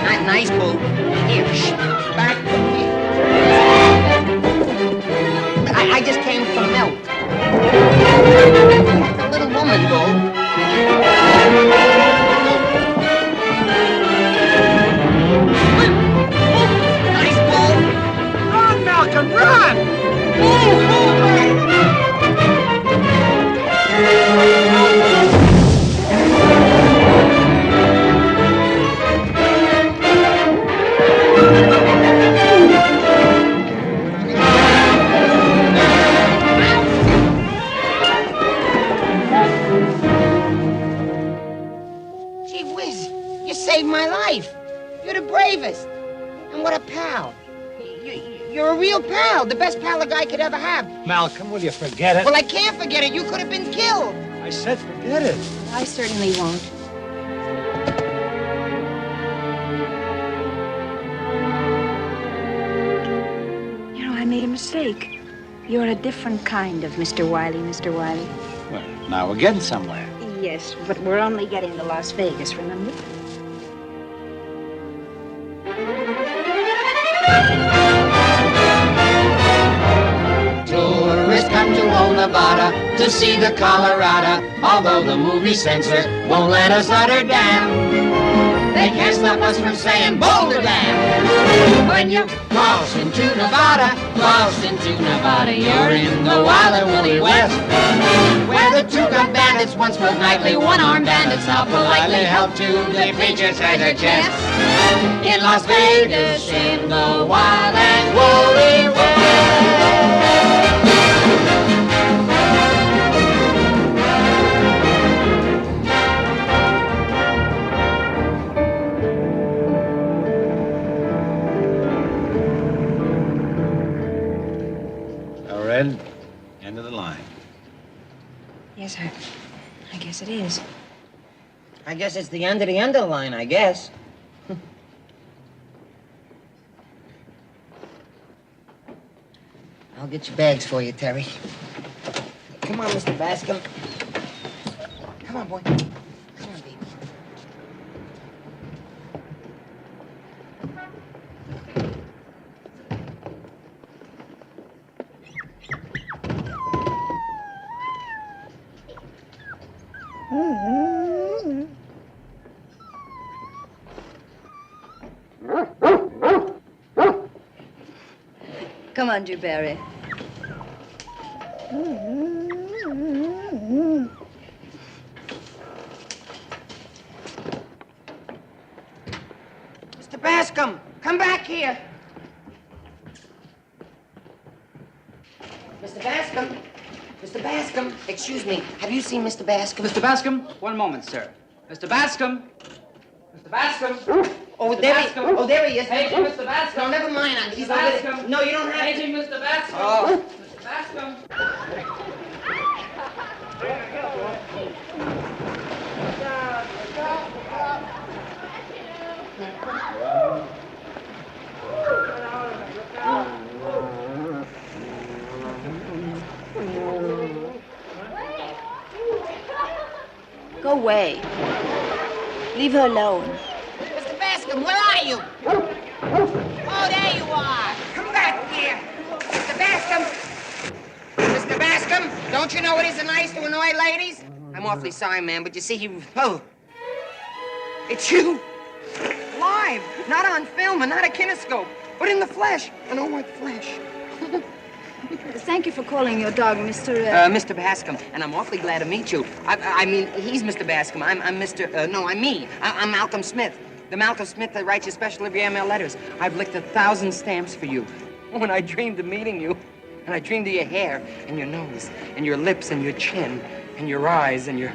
Not nice bull. Here, shh. Back. I just came from milk. The little woman bull. Nice bull. Run, Malcolm, run! Gee whiz, you saved my life. You're the bravest. And what a pal. You're a real pal, the best pal a guy could ever have. Malcolm, will you forget it? Well, I can't forget it. You could have been killed. I said forget it. I certainly won't. You know, I made a mistake. You're a different kind of Mr. Wiley, Mr. Wiley. Well, now we're getting somewhere. Yes, but we're only getting to Las Vegas, remember? Tourists come to old Nevada to see the Colorado, although the movie censor won't let us utter damn. They can't stop us from saying Boulder Dam. When you cross into Nevada, you're in the Wild and Woolly West, where the two-gun bandits once fortnightly, one-armed bandits now politely help to deplete your treasure chest. In Las Vegas, in the Wild and Woolly West. Red, end of the line. Yes, sir. I guess it is. I guess it's the end of the underline, I guess. I'll get your bags for you, Terry. Come on, Mr. Bascom. Come on, boy. Come on, baby. Come on, Dewberry. Mr. Bascom, come back here. Mr. Bascom. Mr. Bascom. Excuse me. Have you seen Mr. Bascom? Mr. Bascom, one moment, sir. Mr. Bascom. Mr. Bascom. Oh, Mr. there Bascom. he, oh, there he is. Paging Mr. Bascom. No, never mind. Mr. He's over there. Bascom. No, you don't have to. Paging Mr. Bascom. Oh. Mr. Bascom. Go away. Leave her alone. Mr. Bascom, where are you? Oh, there you are. Come back here. Mr. Bascom. Mr. Bascom, don't you know it isn't nice to annoy ladies? I'm awfully sorry, man, but you see, oh. It's you. Live. Not on film and not a kinescope, but in the flesh. An old flesh. Thank you for calling your dog Mr. Mr. Bascom, and I'm awfully glad to meet you. I mean, he's Mr. Bascom. I'm Mr. No, I'm me. I'm Malcolm Smith. The Malcolm Smith that writes you special every airmail letters. I've licked 1,000 stamps for you. When I dreamed of meeting you, and I dreamed of your hair, and your nose, and your lips, and your chin, and your eyes, and your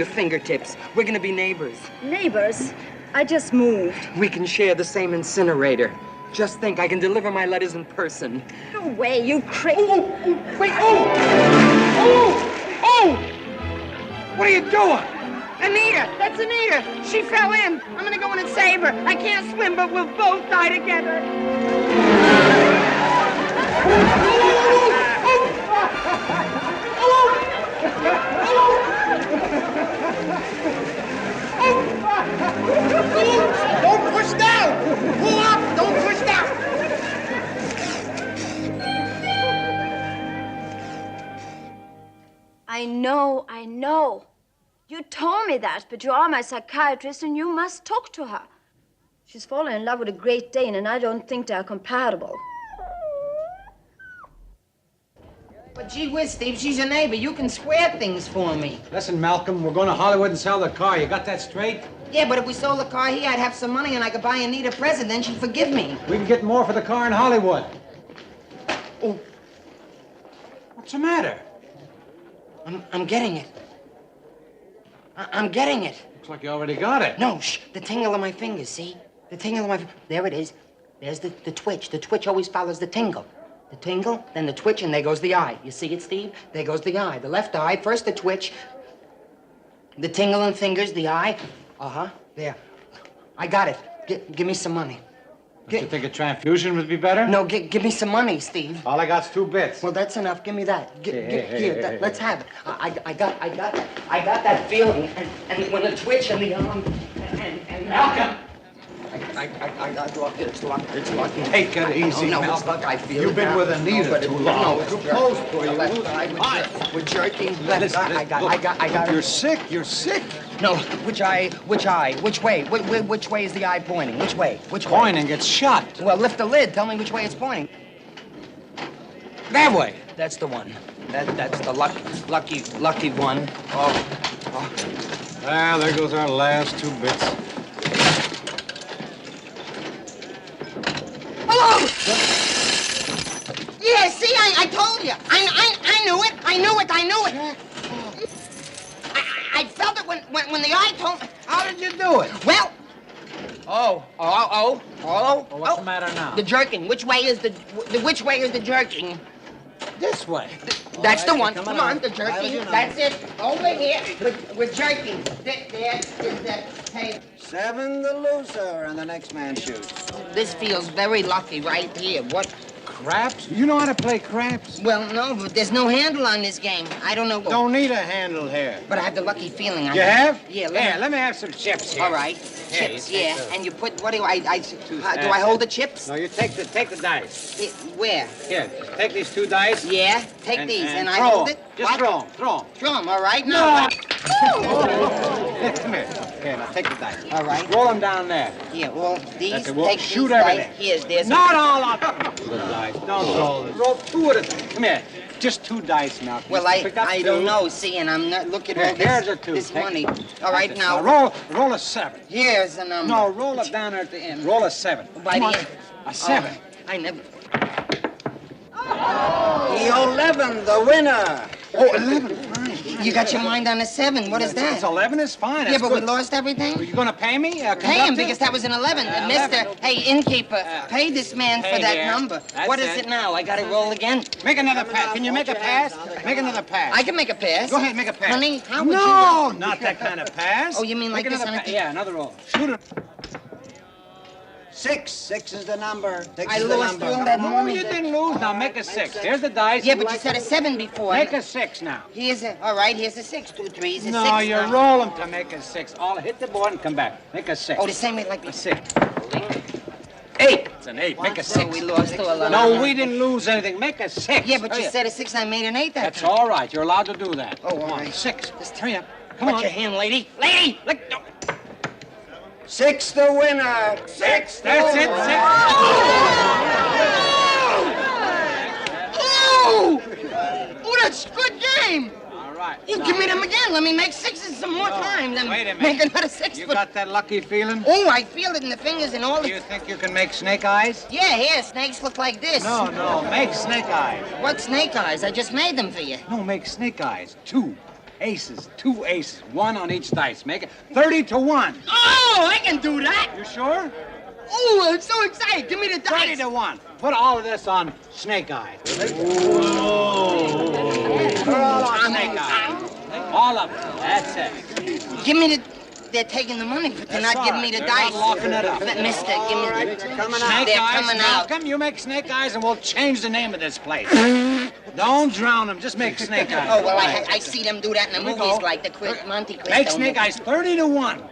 fingertips. We're gonna be neighbors. Neighbors? I just moved. We can share the same incinerator. Just think, I can deliver my letters in person. No way, you crazy. Wait, What are you doing? Anita! That's Anita! She fell in. I'm gonna go in and save her. I can't swim, but we'll both die together. Don't push down! Pull up! Don't push down! I know. You told me that, but you are my psychiatrist and you must talk to her. She's fallen in love with a Great Dane, and I don't think they're compatible. But gee whiz, Steve, she's your neighbor. You can swear things for me. Listen, Malcolm, we're going to Hollywood and sell the car. You got that straight? Yeah, but if we sold the car here, I'd have some money and I could buy Anita a present. Then she'd forgive me. We can get more for the car in Hollywood. Oh. What's the matter? I'm getting it. I'm getting it. Looks like you already got it. No, shh. The tingle of my fingers, see? The tingle of my... There it is. There's the twitch. The twitch always follows the tingle. The tingle, then the twitch, and there goes the eye. You see it, Steve? There goes the eye. The left eye, first the twitch, the tingle and fingers, the eye. Uh-huh. There. I got it. Give me some money. Don't you think a transfusion would be better? No, give me some money, Steve. All I got's 2 bits. Well, that's enough. Give me that. Hey. Let's have it. I got that feeling. And when the twitch and the arm and Malcolm. I look, it's luck. Take it easy, No, Malcolm. it's luck. I feel You've it been now. with Anita too long. No, it's Too close for you. We're jerking. I got You're sick. You're sick. No, which eye? Which way? Which way is the eye pointing? Which way? Pointing, it's shut. Well, lift the lid. Tell me which way it's pointing. That way. That's the one. That's the lucky one. Oh. Well, there goes our last 2 bits. Hello! Yeah, see, I told you. I knew it. I knew it. I felt it when the eye told me. How did you do it? Well. Well, what's the matter now? The jerking. Which way is the jerking? This way. That's the one. Come on, the jerking. That's it. Over here with jerking. There is the table. 7 the loser, and the next man shoots. This feels very lucky right here. What? Craps? You know how to play craps? Well, no, but there's no handle on this game. I don't know. Don't need a handle here. But I have the lucky feeling. You have? Yeah. Let me have some chips here. All right. Here, Chips, you take yeah. those. And you put, what do I do I hold the chips? No, you take the dice. Where? Here, just take these 2 dice. Yeah, take these, and I throw hold 'em. it. Just throw them. Throw them, all right? No. Here, come here. Here, now take the dice. All right. Roll them down there. Yeah, well, these, That's it. We'll take shoot these everything. dice. Here's Not all of them. The dice. Don't roll this. Roll 2 at a time. Come here. Just 2 dice now. Well, Just pick up I 2. don't know, see, and I'm not looking Here, at this, here's a 2. this Take money. it. All right, now. Roll a 7. Here's the number. No, roll it down at the end. Roll a 7. By Come the on. end. A 7. I never. E11, the winner. Oh, 11. Fine. You got your mind on a 7. What is that? 11 is fine. Yeah, That's but good. we lost everything? Are you going to pay me? Pay him, conductor? because that was an 11. 11. Mister, hey, innkeeper, pay this man for Hey that there. number. That's What is it. it now? I got to roll again? Make another pass. Can you make a pass? Make another pass. I can make a pass. Go ahead, make a pass. Honey, how would No, you... not that kind of pass. Oh, you mean like Make this another on a... Yeah, another roll. Shoot it. 6 is the number. 6 I is the lost number. all that No, money. you didn't lose. Now make a 6. Here's the dice. Yeah, but you said a 7 before. Make a 6 now. Here's a... All right, here's a 6. 2 3s, a 6. No, you roll them to make a 6. I'll hit the board and come back. Make a 6. Oh, the same way like A before. 6. 8. It's an 8. Make a 6. So we lost to a lot. No, we didn't lose anything. Make a 6. Yeah, but you Hurry up. said a 6, I made an 8 that That's time. all right. You're allowed to do that. Oh, all Come on. right. 6. Just hurry up. Come Watch on. your hand, lady. Lady! Let go. 6 the winner. 6. That's it. 6. Oh! Oh, that's a good game. All right. You Now, give me them again. Let me make 6s some more times. And wait a minute. make another 6. You got that lucky feeling? Oh, I feel it in the fingers and all Do the... you think you can make snake eyes? Yeah, here, snakes look like this. No, make snake eyes. What snake eyes? I just made them for you. No, make snake eyes. 2 aces. 2 aces. 1 on each dice. Make it 30 to 1. Oh, I can do that. You sure? Oh, I'm so excited. Give me the dice. 30 to 1. Put all of this on Snake Eye. Put all on Snake Eye. All of it. That's it. Give me the... They're taking the money, but they're not giving me the dice. Not locking it up. Mister, give me the... Snake They're Eyes, coming out. Malcolm, you make Snake Eyes and we'll change the name of this place. Don't drown them. Just make Snake Eyes. Oh, well, I see them do that in the movies, like the Monte Cristo. Make Snake Eyes 30 to 1.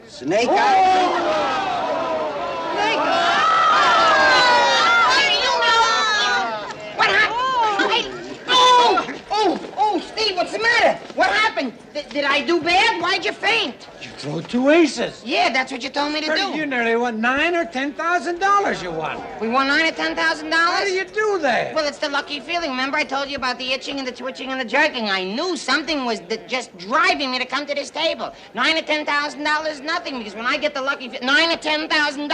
Snake Eyes. Snake Eyes. What happened? Hey, oh, Steve, what's the matter? What happened? Did I do bad? Why'd you faint? You threw 2 aces. Yeah, that's what you told me to do. You nearly won $9,000 or $10,000 you won. We won $9,000 or $10,000? How do you do that? Well, it's the lucky feeling. Remember I told you about the itching and the twitching and the jerking? I knew something was just driving me to come to this table. $9,000 or $10,000 is nothing, because when I get the lucky $9,000 or $10,000...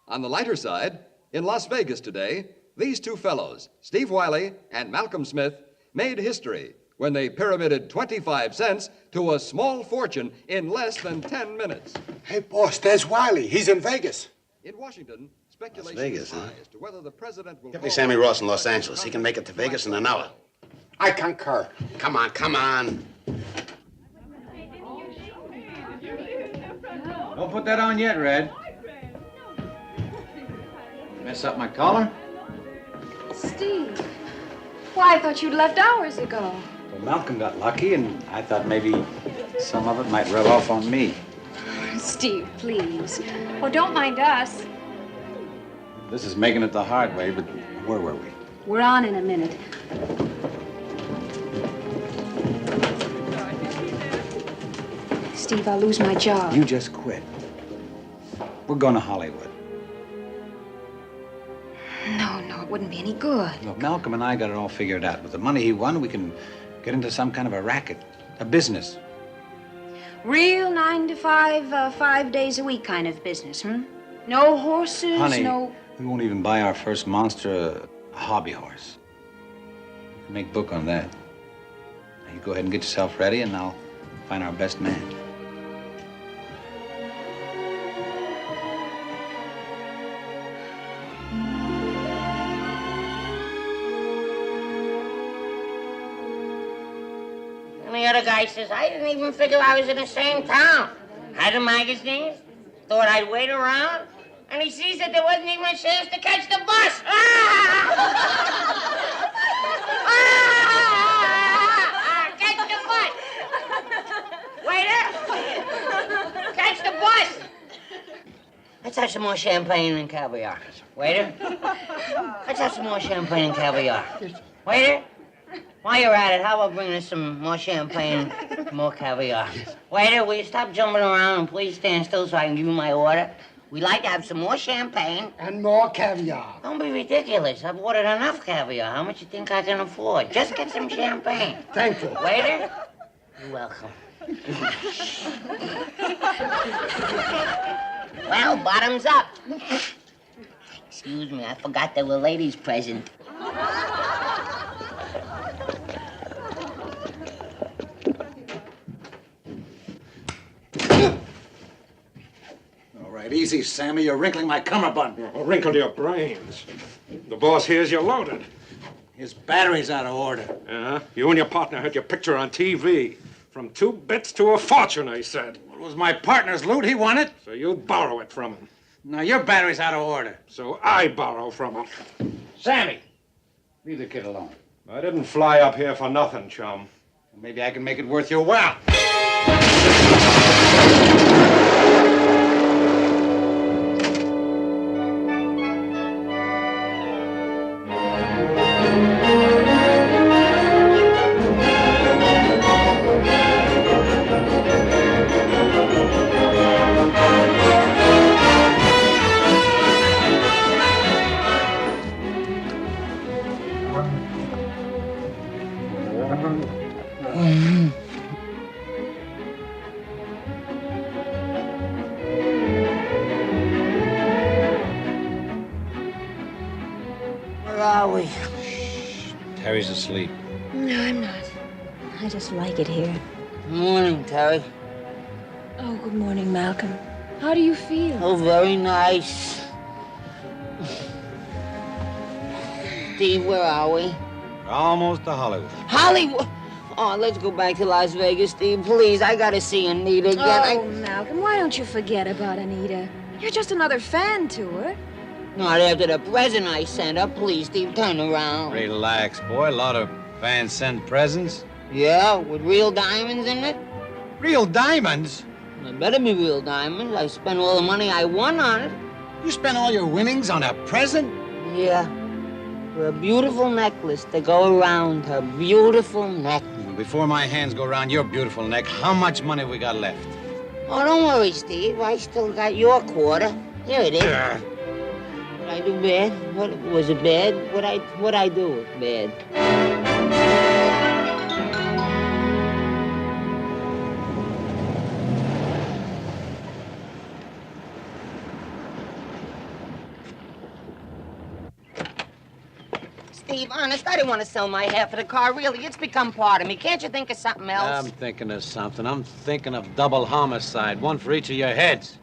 On the lighter side, in Las Vegas today, these two fellows, Steve Wiley and Malcolm Smith, made history when they pyramided 25 cents to a small fortune in less than 10 minutes. Hey, boss, there's Wiley. He's in Vegas. In Washington, speculation Vegas, is huh? high as to whether the president will Get me Sammy Ross in Los Angeles. He can make it to Vegas in an hour. I concur. Come on, come on. Don't put that on yet, Red. Mess up my collar? Steve, why, I thought you'd left hours ago. Well, Malcolm got lucky, and I thought maybe some of it might rub off on me. Steve, please. Oh, don't mind us. This is making it the hard way, but where were we? We're on in a minute. Steve, I'll lose my job. You just quit. We're going to Hollywood. No, it wouldn't be any good. Look, Malcolm and I got it all figured out. With the money he won, we can get into some kind of a racket, a business. Real 9 to 5, 5 days a week kind of business, No horses, Honey, no... we won't even buy our first monster a hobby horse. We can make book on that. Now, you go ahead and get yourself ready, and I'll find our best man. And the other guy says, I didn't even figure I was in the same town. Had the magazines, thought I'd wait around, and he sees that there wasn't even a chance to catch the bus. Catch the bus. Waiter, catch the bus. Let's have some more champagne and caviar. Waiter, let's have some more champagne and caviar. Waiter, while you're at it, how about bringing us some more champagne, more caviar? Waiter, will you stop jumping around and please stand still so I can give you my order? We'd like to have some more champagne. And more caviar. Don't be ridiculous. I've ordered enough caviar. How much you think I can afford? Just get some champagne. Thank you. Waiter, you're welcome. Well, bottoms up. Excuse me, I forgot there were ladies present. All right, easy, Sammy. You're wrinkling my cummerbund. Wrinkle your brains. The boss hears you're loaded. His battery's out of order. Yeah? You and your partner had your picture on TV. From 2 bits to a fortune, I said. It was my partner's loot. He won it. So you'd borrow it from him. Now, your battery's out of order. So I borrow from him. Sammy, leave the kid alone. I didn't fly up here for nothing, chum. Maybe I can make it worth your while. Where are we? Terry's asleep. No, I'm not. I just like it here. Morning, Terry. Oh, good morning, Malcolm. How do you feel? Oh, very nice. Steve, where are we? We're almost to Hollywood. Hollywood? Oh, let's go back to Las Vegas, Steve. Please, I gotta see Anita again. Oh, Malcolm, why don't you forget about Anita? You're just another fan to her. Not after the present I sent her. Please, Steve, turn around. Relax, boy. A lot of fans send presents. Yeah, with real diamonds in it? Real diamonds? It better be real diamonds. I spent all the money I won on it. You spent all your winnings on a present? Yeah. For a beautiful necklace to go around her beautiful neck. Before my hands go around your beautiful neck, how much money we got left? Oh, don't worry, Steve. I still got your quarter. Here it is. Did I do bad? What was it bad? What'd I do bad? Steve, honest, I didn't want to sell my half of the car. Really, it's become part of me. Can't you think of something else? I'm thinking of something. I'm thinking of double homicide, one for each of your heads.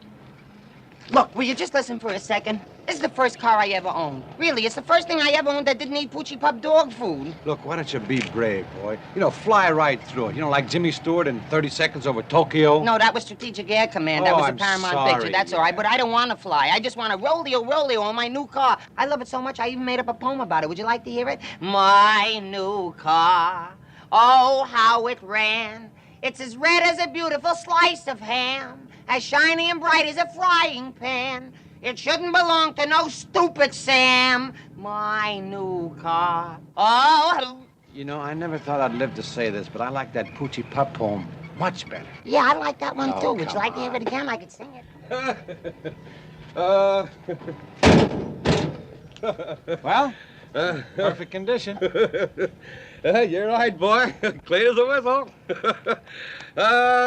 Look, will you just listen for a second? This is the first car I ever owned. Really, it's the first thing I ever owned that didn't eat Poochie Pup dog food. Look, why don't you be brave, boy? You know, fly right through it. You know, like Jimmy Stewart in 30 Seconds Over Tokyo. No, that was Strategic Air Command. That Oh, was a I'm Paramount sorry. picture. That's all right, but I don't want to fly. I just want to roll-o on my new car. I love it so much, I even made up a poem about it. Would you like to hear it? My new car, oh, how it ran. It's as red as a beautiful slice of ham, as shiny and bright as a frying pan. It shouldn't belong to no stupid Sam. My new car. Oh. You know, I never thought I'd live to say this, but I like that Poochie Pup poem much better. Yeah, I like that one, Oh, too. Would you come like to hear it again? I could sing it. Well, perfect condition. You're right, boy. Clean as a whistle.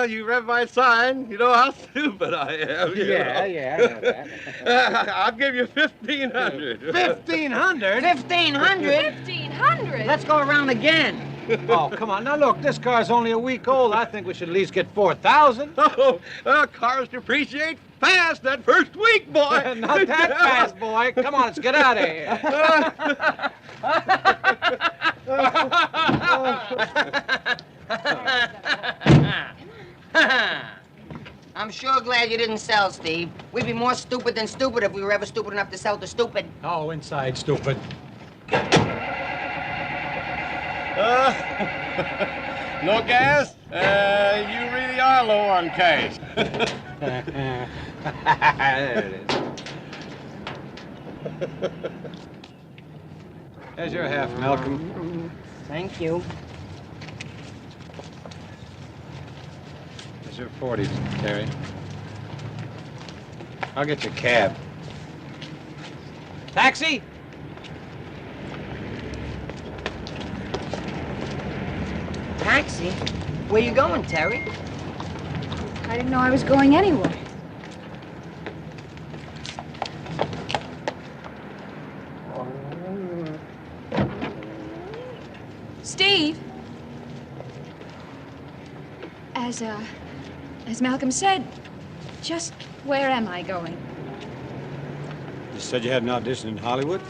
You read my sign. You know how stupid I am. you know. I know that. I'll give you 1,500. 1,500? 1,500? 1,500? Let's go around again. Oh, come on. Now, look, this car's only a week old. I think we should at least get 4,000. Oh, cars depreciate fast that first week, boy. Not that fast, boy. Come on, let's get out of here. I'm sure glad you didn't sell, Steve. We'd be more stupid than stupid if we were ever stupid enough to sell to stupid. Oh, inside, stupid. No gas? You really are low on cash. There it is. There's your half, Malcolm. Thank you. There's your 40s, Terry. I'll get your cab. Taxi! Taxi? Where you going, Terry? I didn't know I was going anywhere. Steve! As Malcolm said, just where am I going? You said you had an audition in Hollywood?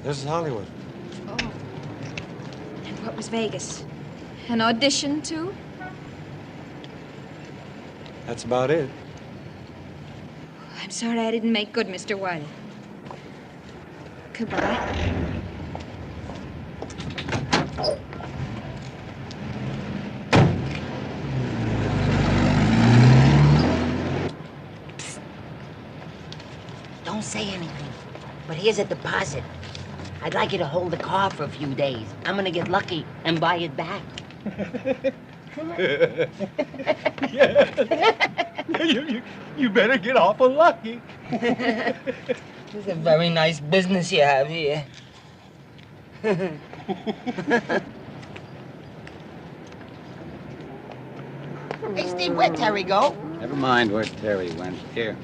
This is Hollywood. Oh. And what was Vegas? An audition, too? That's about it. I'm sorry I didn't make good, Mr. Wiley. Goodbye. Don't say anything. But here's a deposit. I'd like you to hold the car for a few days. I'm gonna get lucky and buy it back. You better get awful lucky. It's a very nice business you have here. Hey, Steve, where'd Terry go? Never mind where Terry went. Here.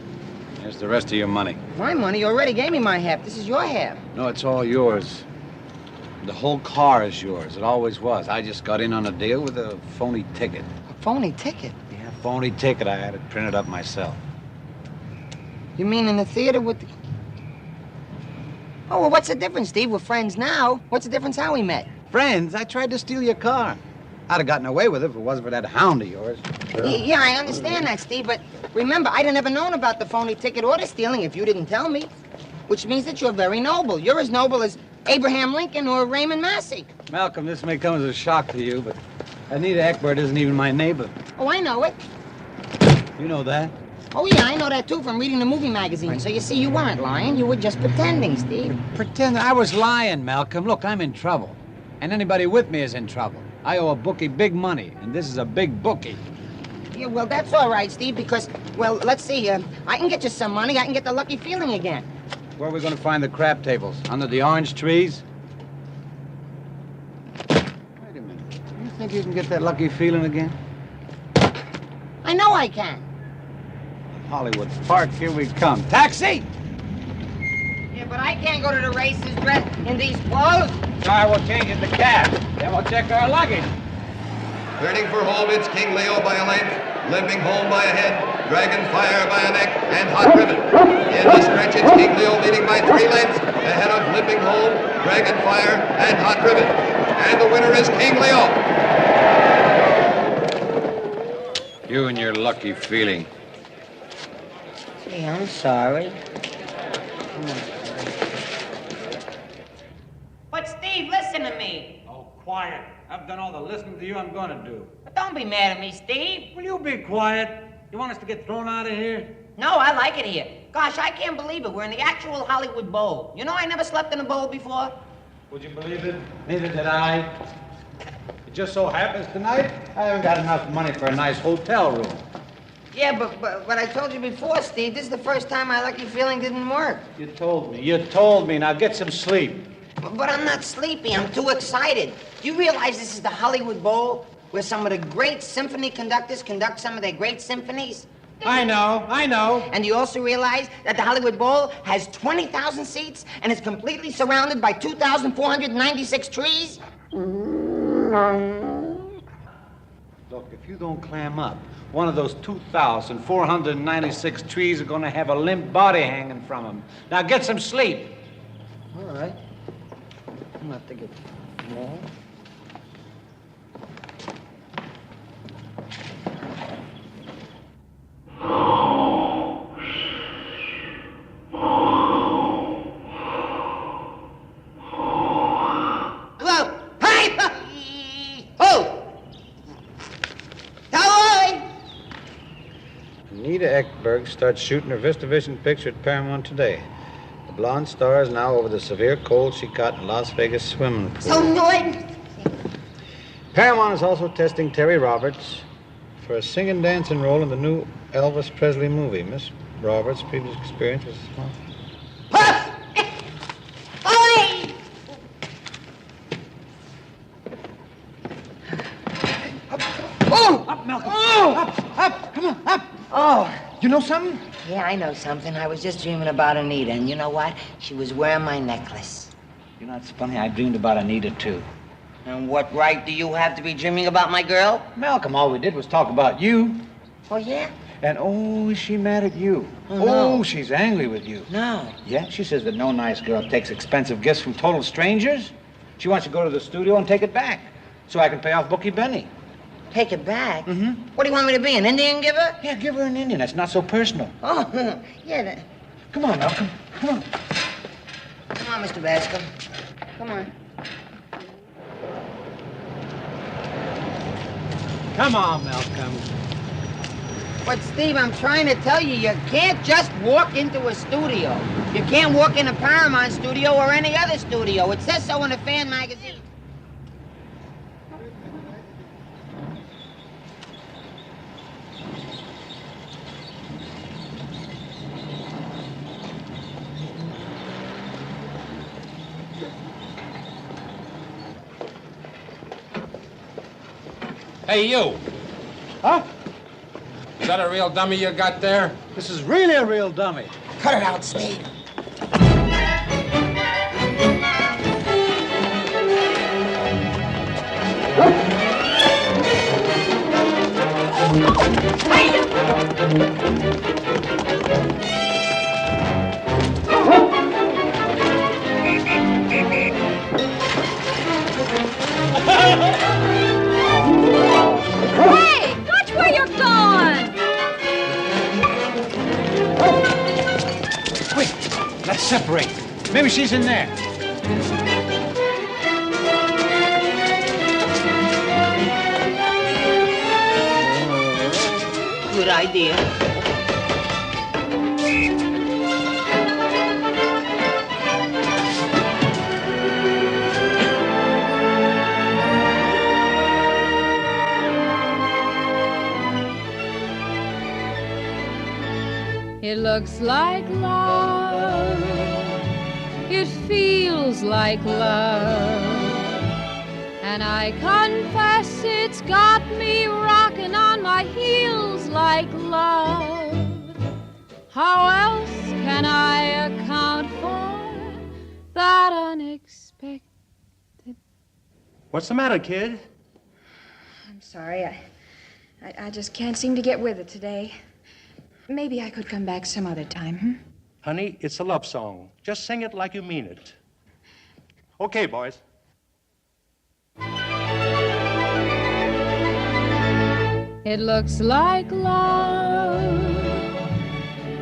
Here's the rest of your money. My money? You already gave me my half. This is your half. No, it's all yours. The whole car is yours. It always was. I just got in on a deal with a phony ticket. A phony ticket? Yeah, phony ticket. I had it printed up myself. You mean in the theater with the... Oh, well, what's the difference, Steve? We're friends now. What's the difference how we met? Friends, I tried to steal your car. I'd have gotten away with it if it wasn't for that hound of yours. Yeah, I understand that, Steve, but remember, I'd have never known about the phony ticket or the stealing if you didn't tell me. Which means that you're very noble. You're as noble as Abraham Lincoln or Raymond Massey. Malcolm, this may come as a shock to you, but Anita Ekberg isn't even my neighbor. Oh, I know it. You know that? Oh, yeah, I know that, too, from reading the movie magazine. So you see, you weren't lying. You were just pretending, Steve. Pretend I was lying, Malcolm. Look, I'm in trouble. And anybody with me is in trouble. I owe a bookie big money, and this is a big bookie. Yeah, well, that's all right, Steve, because, well, let's see. I can get you some money. I can get the lucky feeling again. Where are we going to find the crab tables? Under the orange trees? Wait a minute. Do you think you can get that lucky feeling again? I know I can. Hollywood Park, here we come. Taxi! Yeah, but I can't go to the races dressed in these clothes. Sorry, we'll change it to cab. Then we'll check our luggage. Turning for home, it's King Leo by a length, Limping Home by a head, Dragon Fire by a neck, and Hot Ribbon. In the stretch, it's King Leo leading by 3 lengths, ahead of Limping Home, Dragon Fire, and Hot Ribbon. And the winner is King Leo. You and your lucky feeling. Gee, I'm sorry. But, Steve, listen to me. Oh, quiet. I've done all the listening to you I'm going to do. But don't be mad at me, Steve. Will you be quiet? You want us to get thrown out of here? No, I like it here. Gosh, I can't believe it. We're in the actual Hollywood Bowl. You know I never slept in a bowl before. Would you believe it? Neither did I. It just so happens tonight I haven't got enough money for a nice hotel room. Yeah, but I told you before, Steve, this is the first time my lucky feeling didn't work. You told me. You told me. Now get some sleep. But I'm not sleepy. I'm too excited. Do you realize this is the Hollywood Bowl, where some of the great symphony conductors conduct some of their great symphonies? I know. And you also realize that the Hollywood Bowl has 20,000 seats and is completely surrounded by 2,496 trees? Look, if you don't clam up, one of those 2,496 trees are going to have a limp body hanging from them. Now get some sleep. All right. I'm not thinking. No. Hello. Hi. Oh. Hello. Anita Ekberg starts shooting her VistaVision picture at Paramount today. The blonde star is now over the severe cold she caught in Las Vegas swimming pool. So annoying. Paramount is also testing Terry Roberts for a singing dancing role in the new Elvis Presley movie. Miss Roberts' previous experience was small. Oh! Up, Malcolm. Oh! Up. Come on, up. Oh. You know something? Yeah, I know something. I was just dreaming about Anita, and you know what? She was wearing my necklace. You know, it's funny, I dreamed about Anita, too. And what right do you have to be dreaming about my girl? Malcolm, all we did was talk about you. Oh, yeah? And, oh, is she mad at you? Oh, no. She's angry with you. No. Yeah, she says that no nice girl takes expensive gifts from total strangers. She wants to go to the studio and take it back so I can pay off Bookie Benny. Take it back? Mm-hmm. What do you want me to be, an Indian giver? Yeah, give her an Indian. That's not so personal. Oh, yeah. That... Come on, Malcolm. Come on. Come on, Mr. Bascom. Come on. Come on, Malcolm. But, Steve, I'm trying to tell you, you can't just walk into a studio. You can't walk in a Paramount studio or any other studio. It says so in the fan magazine. Hey, you. Huh? Is that a real dummy you got there? This is really a real dummy. Cut it out, Steve. Hey! Hey, watch where you're going! Quick, let's separate. Maybe she's in there. Good idea. It looks like love. It feels like love. And I confess it's got me rocking on my heels like love. How else can I account for that unexpected? What's the matter, kid? I'm sorry. I just can't seem to get with it today. Maybe I could come back some other time, Honey, it's a love song. Just sing it like you mean it. Okay, boys. It looks like love.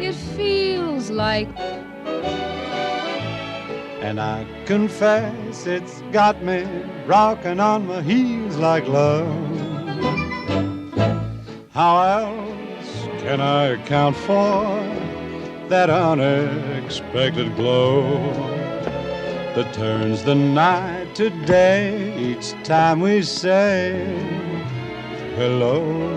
It feels like. And I confess it's got me rocking on my heels like love. How else can I account for that unexpected glow that turns the night to day each time we say hello?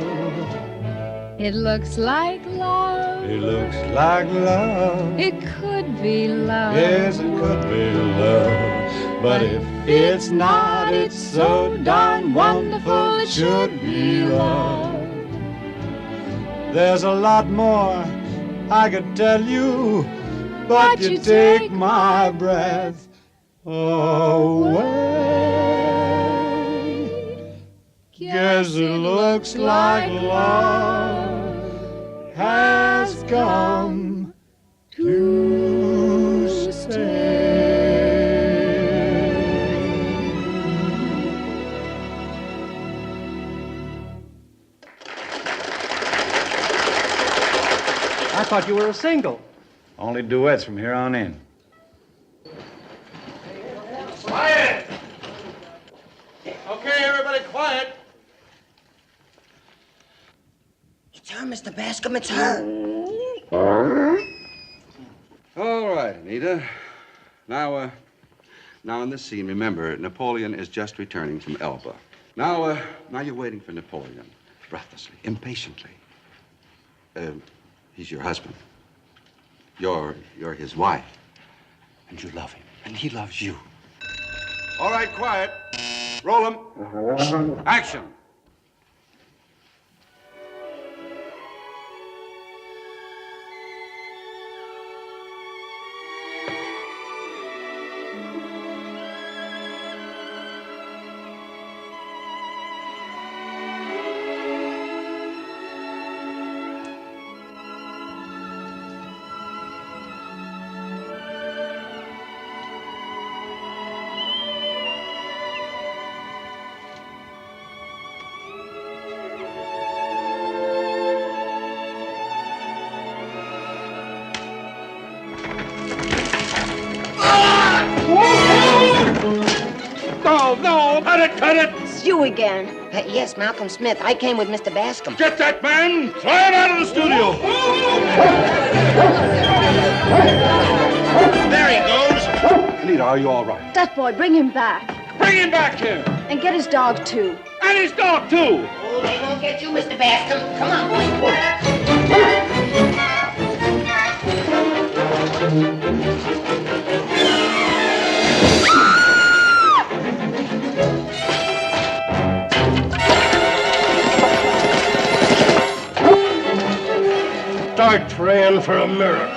It looks like love. It looks like love. It could be love. Yes, it could be love. But if it's not, it's so darn wonderful it should be love. There's a lot more I could tell you, but you take my breath away. Guess it looks like love has come to stay. I thought you were a single. Only duets from here on in. Quiet! Okay, everybody quiet. It's her, Mr. Bascom. It's her. All right, Anita. Now in this scene, remember, Napoleon is just returning from Elba. Now you're waiting for Napoleon, breathlessly, impatiently. He's your husband. You're his wife. And you love him, and he loves you. All right, quiet. Roll him. Action. No, cut it! It's you again. Yes, Malcolm Smith. I came with Mr. Bascom. Get that man! Throw him out of the studio! There he goes! Anita, are you all right? That boy, bring him back. Bring him back here! And get his dog, too. And his dog, too! Oh, they won't get you, Mr. Bascom. Come on. Start praying for a miracle.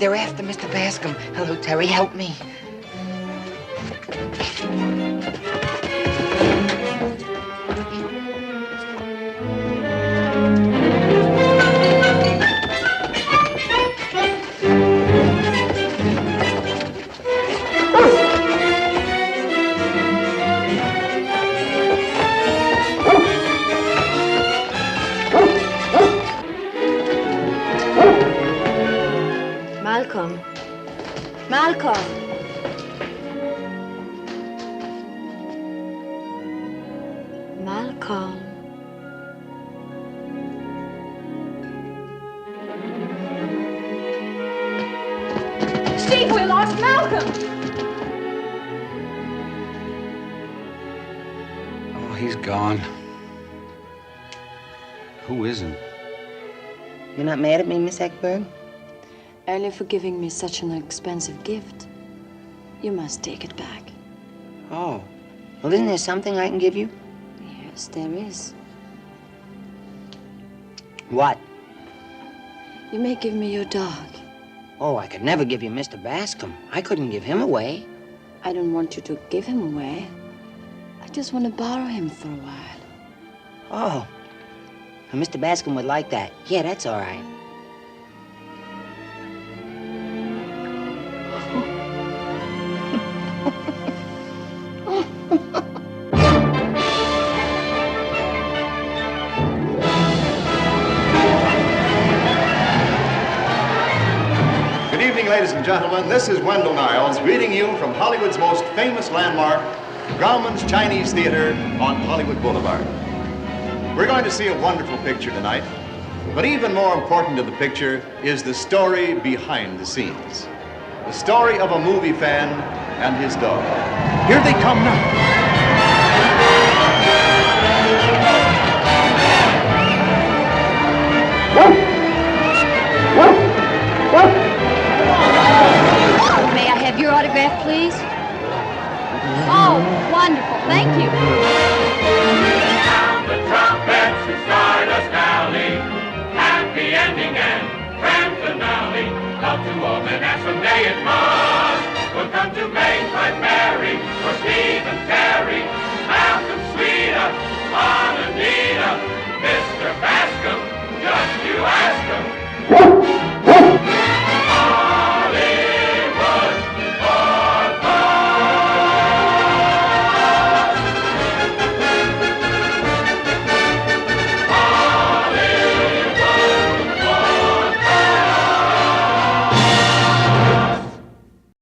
they're after Mr. Bascom. Hello, Terry, help me. Malcolm. Malcolm. Malcolm. Steve, we lost Malcolm. Oh, he's gone. Who isn't? You're not mad at me, Miss Eckberg? Only for giving me such an expensive gift. You must take it back. Oh. Well, isn't there something I can give you? Yes, there is. What? You may give me your dog. Oh, I could never give you Mr. Bascom. I couldn't give him away. I don't want you to give him away. I just want to borrow him for a while. Oh. Well, Mr. Bascom would like that. Yeah, that's all right. Ladies and gentlemen, this is Wendell Niles greeting you from Hollywood's most famous landmark, Grauman's Chinese Theater on Hollywood Boulevard. We're going to see a wonderful picture tonight, but even more important to the picture is the story behind the scenes. The story of a movie fan and his dog. Here they come now. May I have your autograph, please? Oh, wonderful. Thank you. Sound the trumpets in Stardust Alley. Happy ending and grand finale. Love to all men as someday it must. We'll come to make life merry for Steve and Terry. Malcolm Sweeter.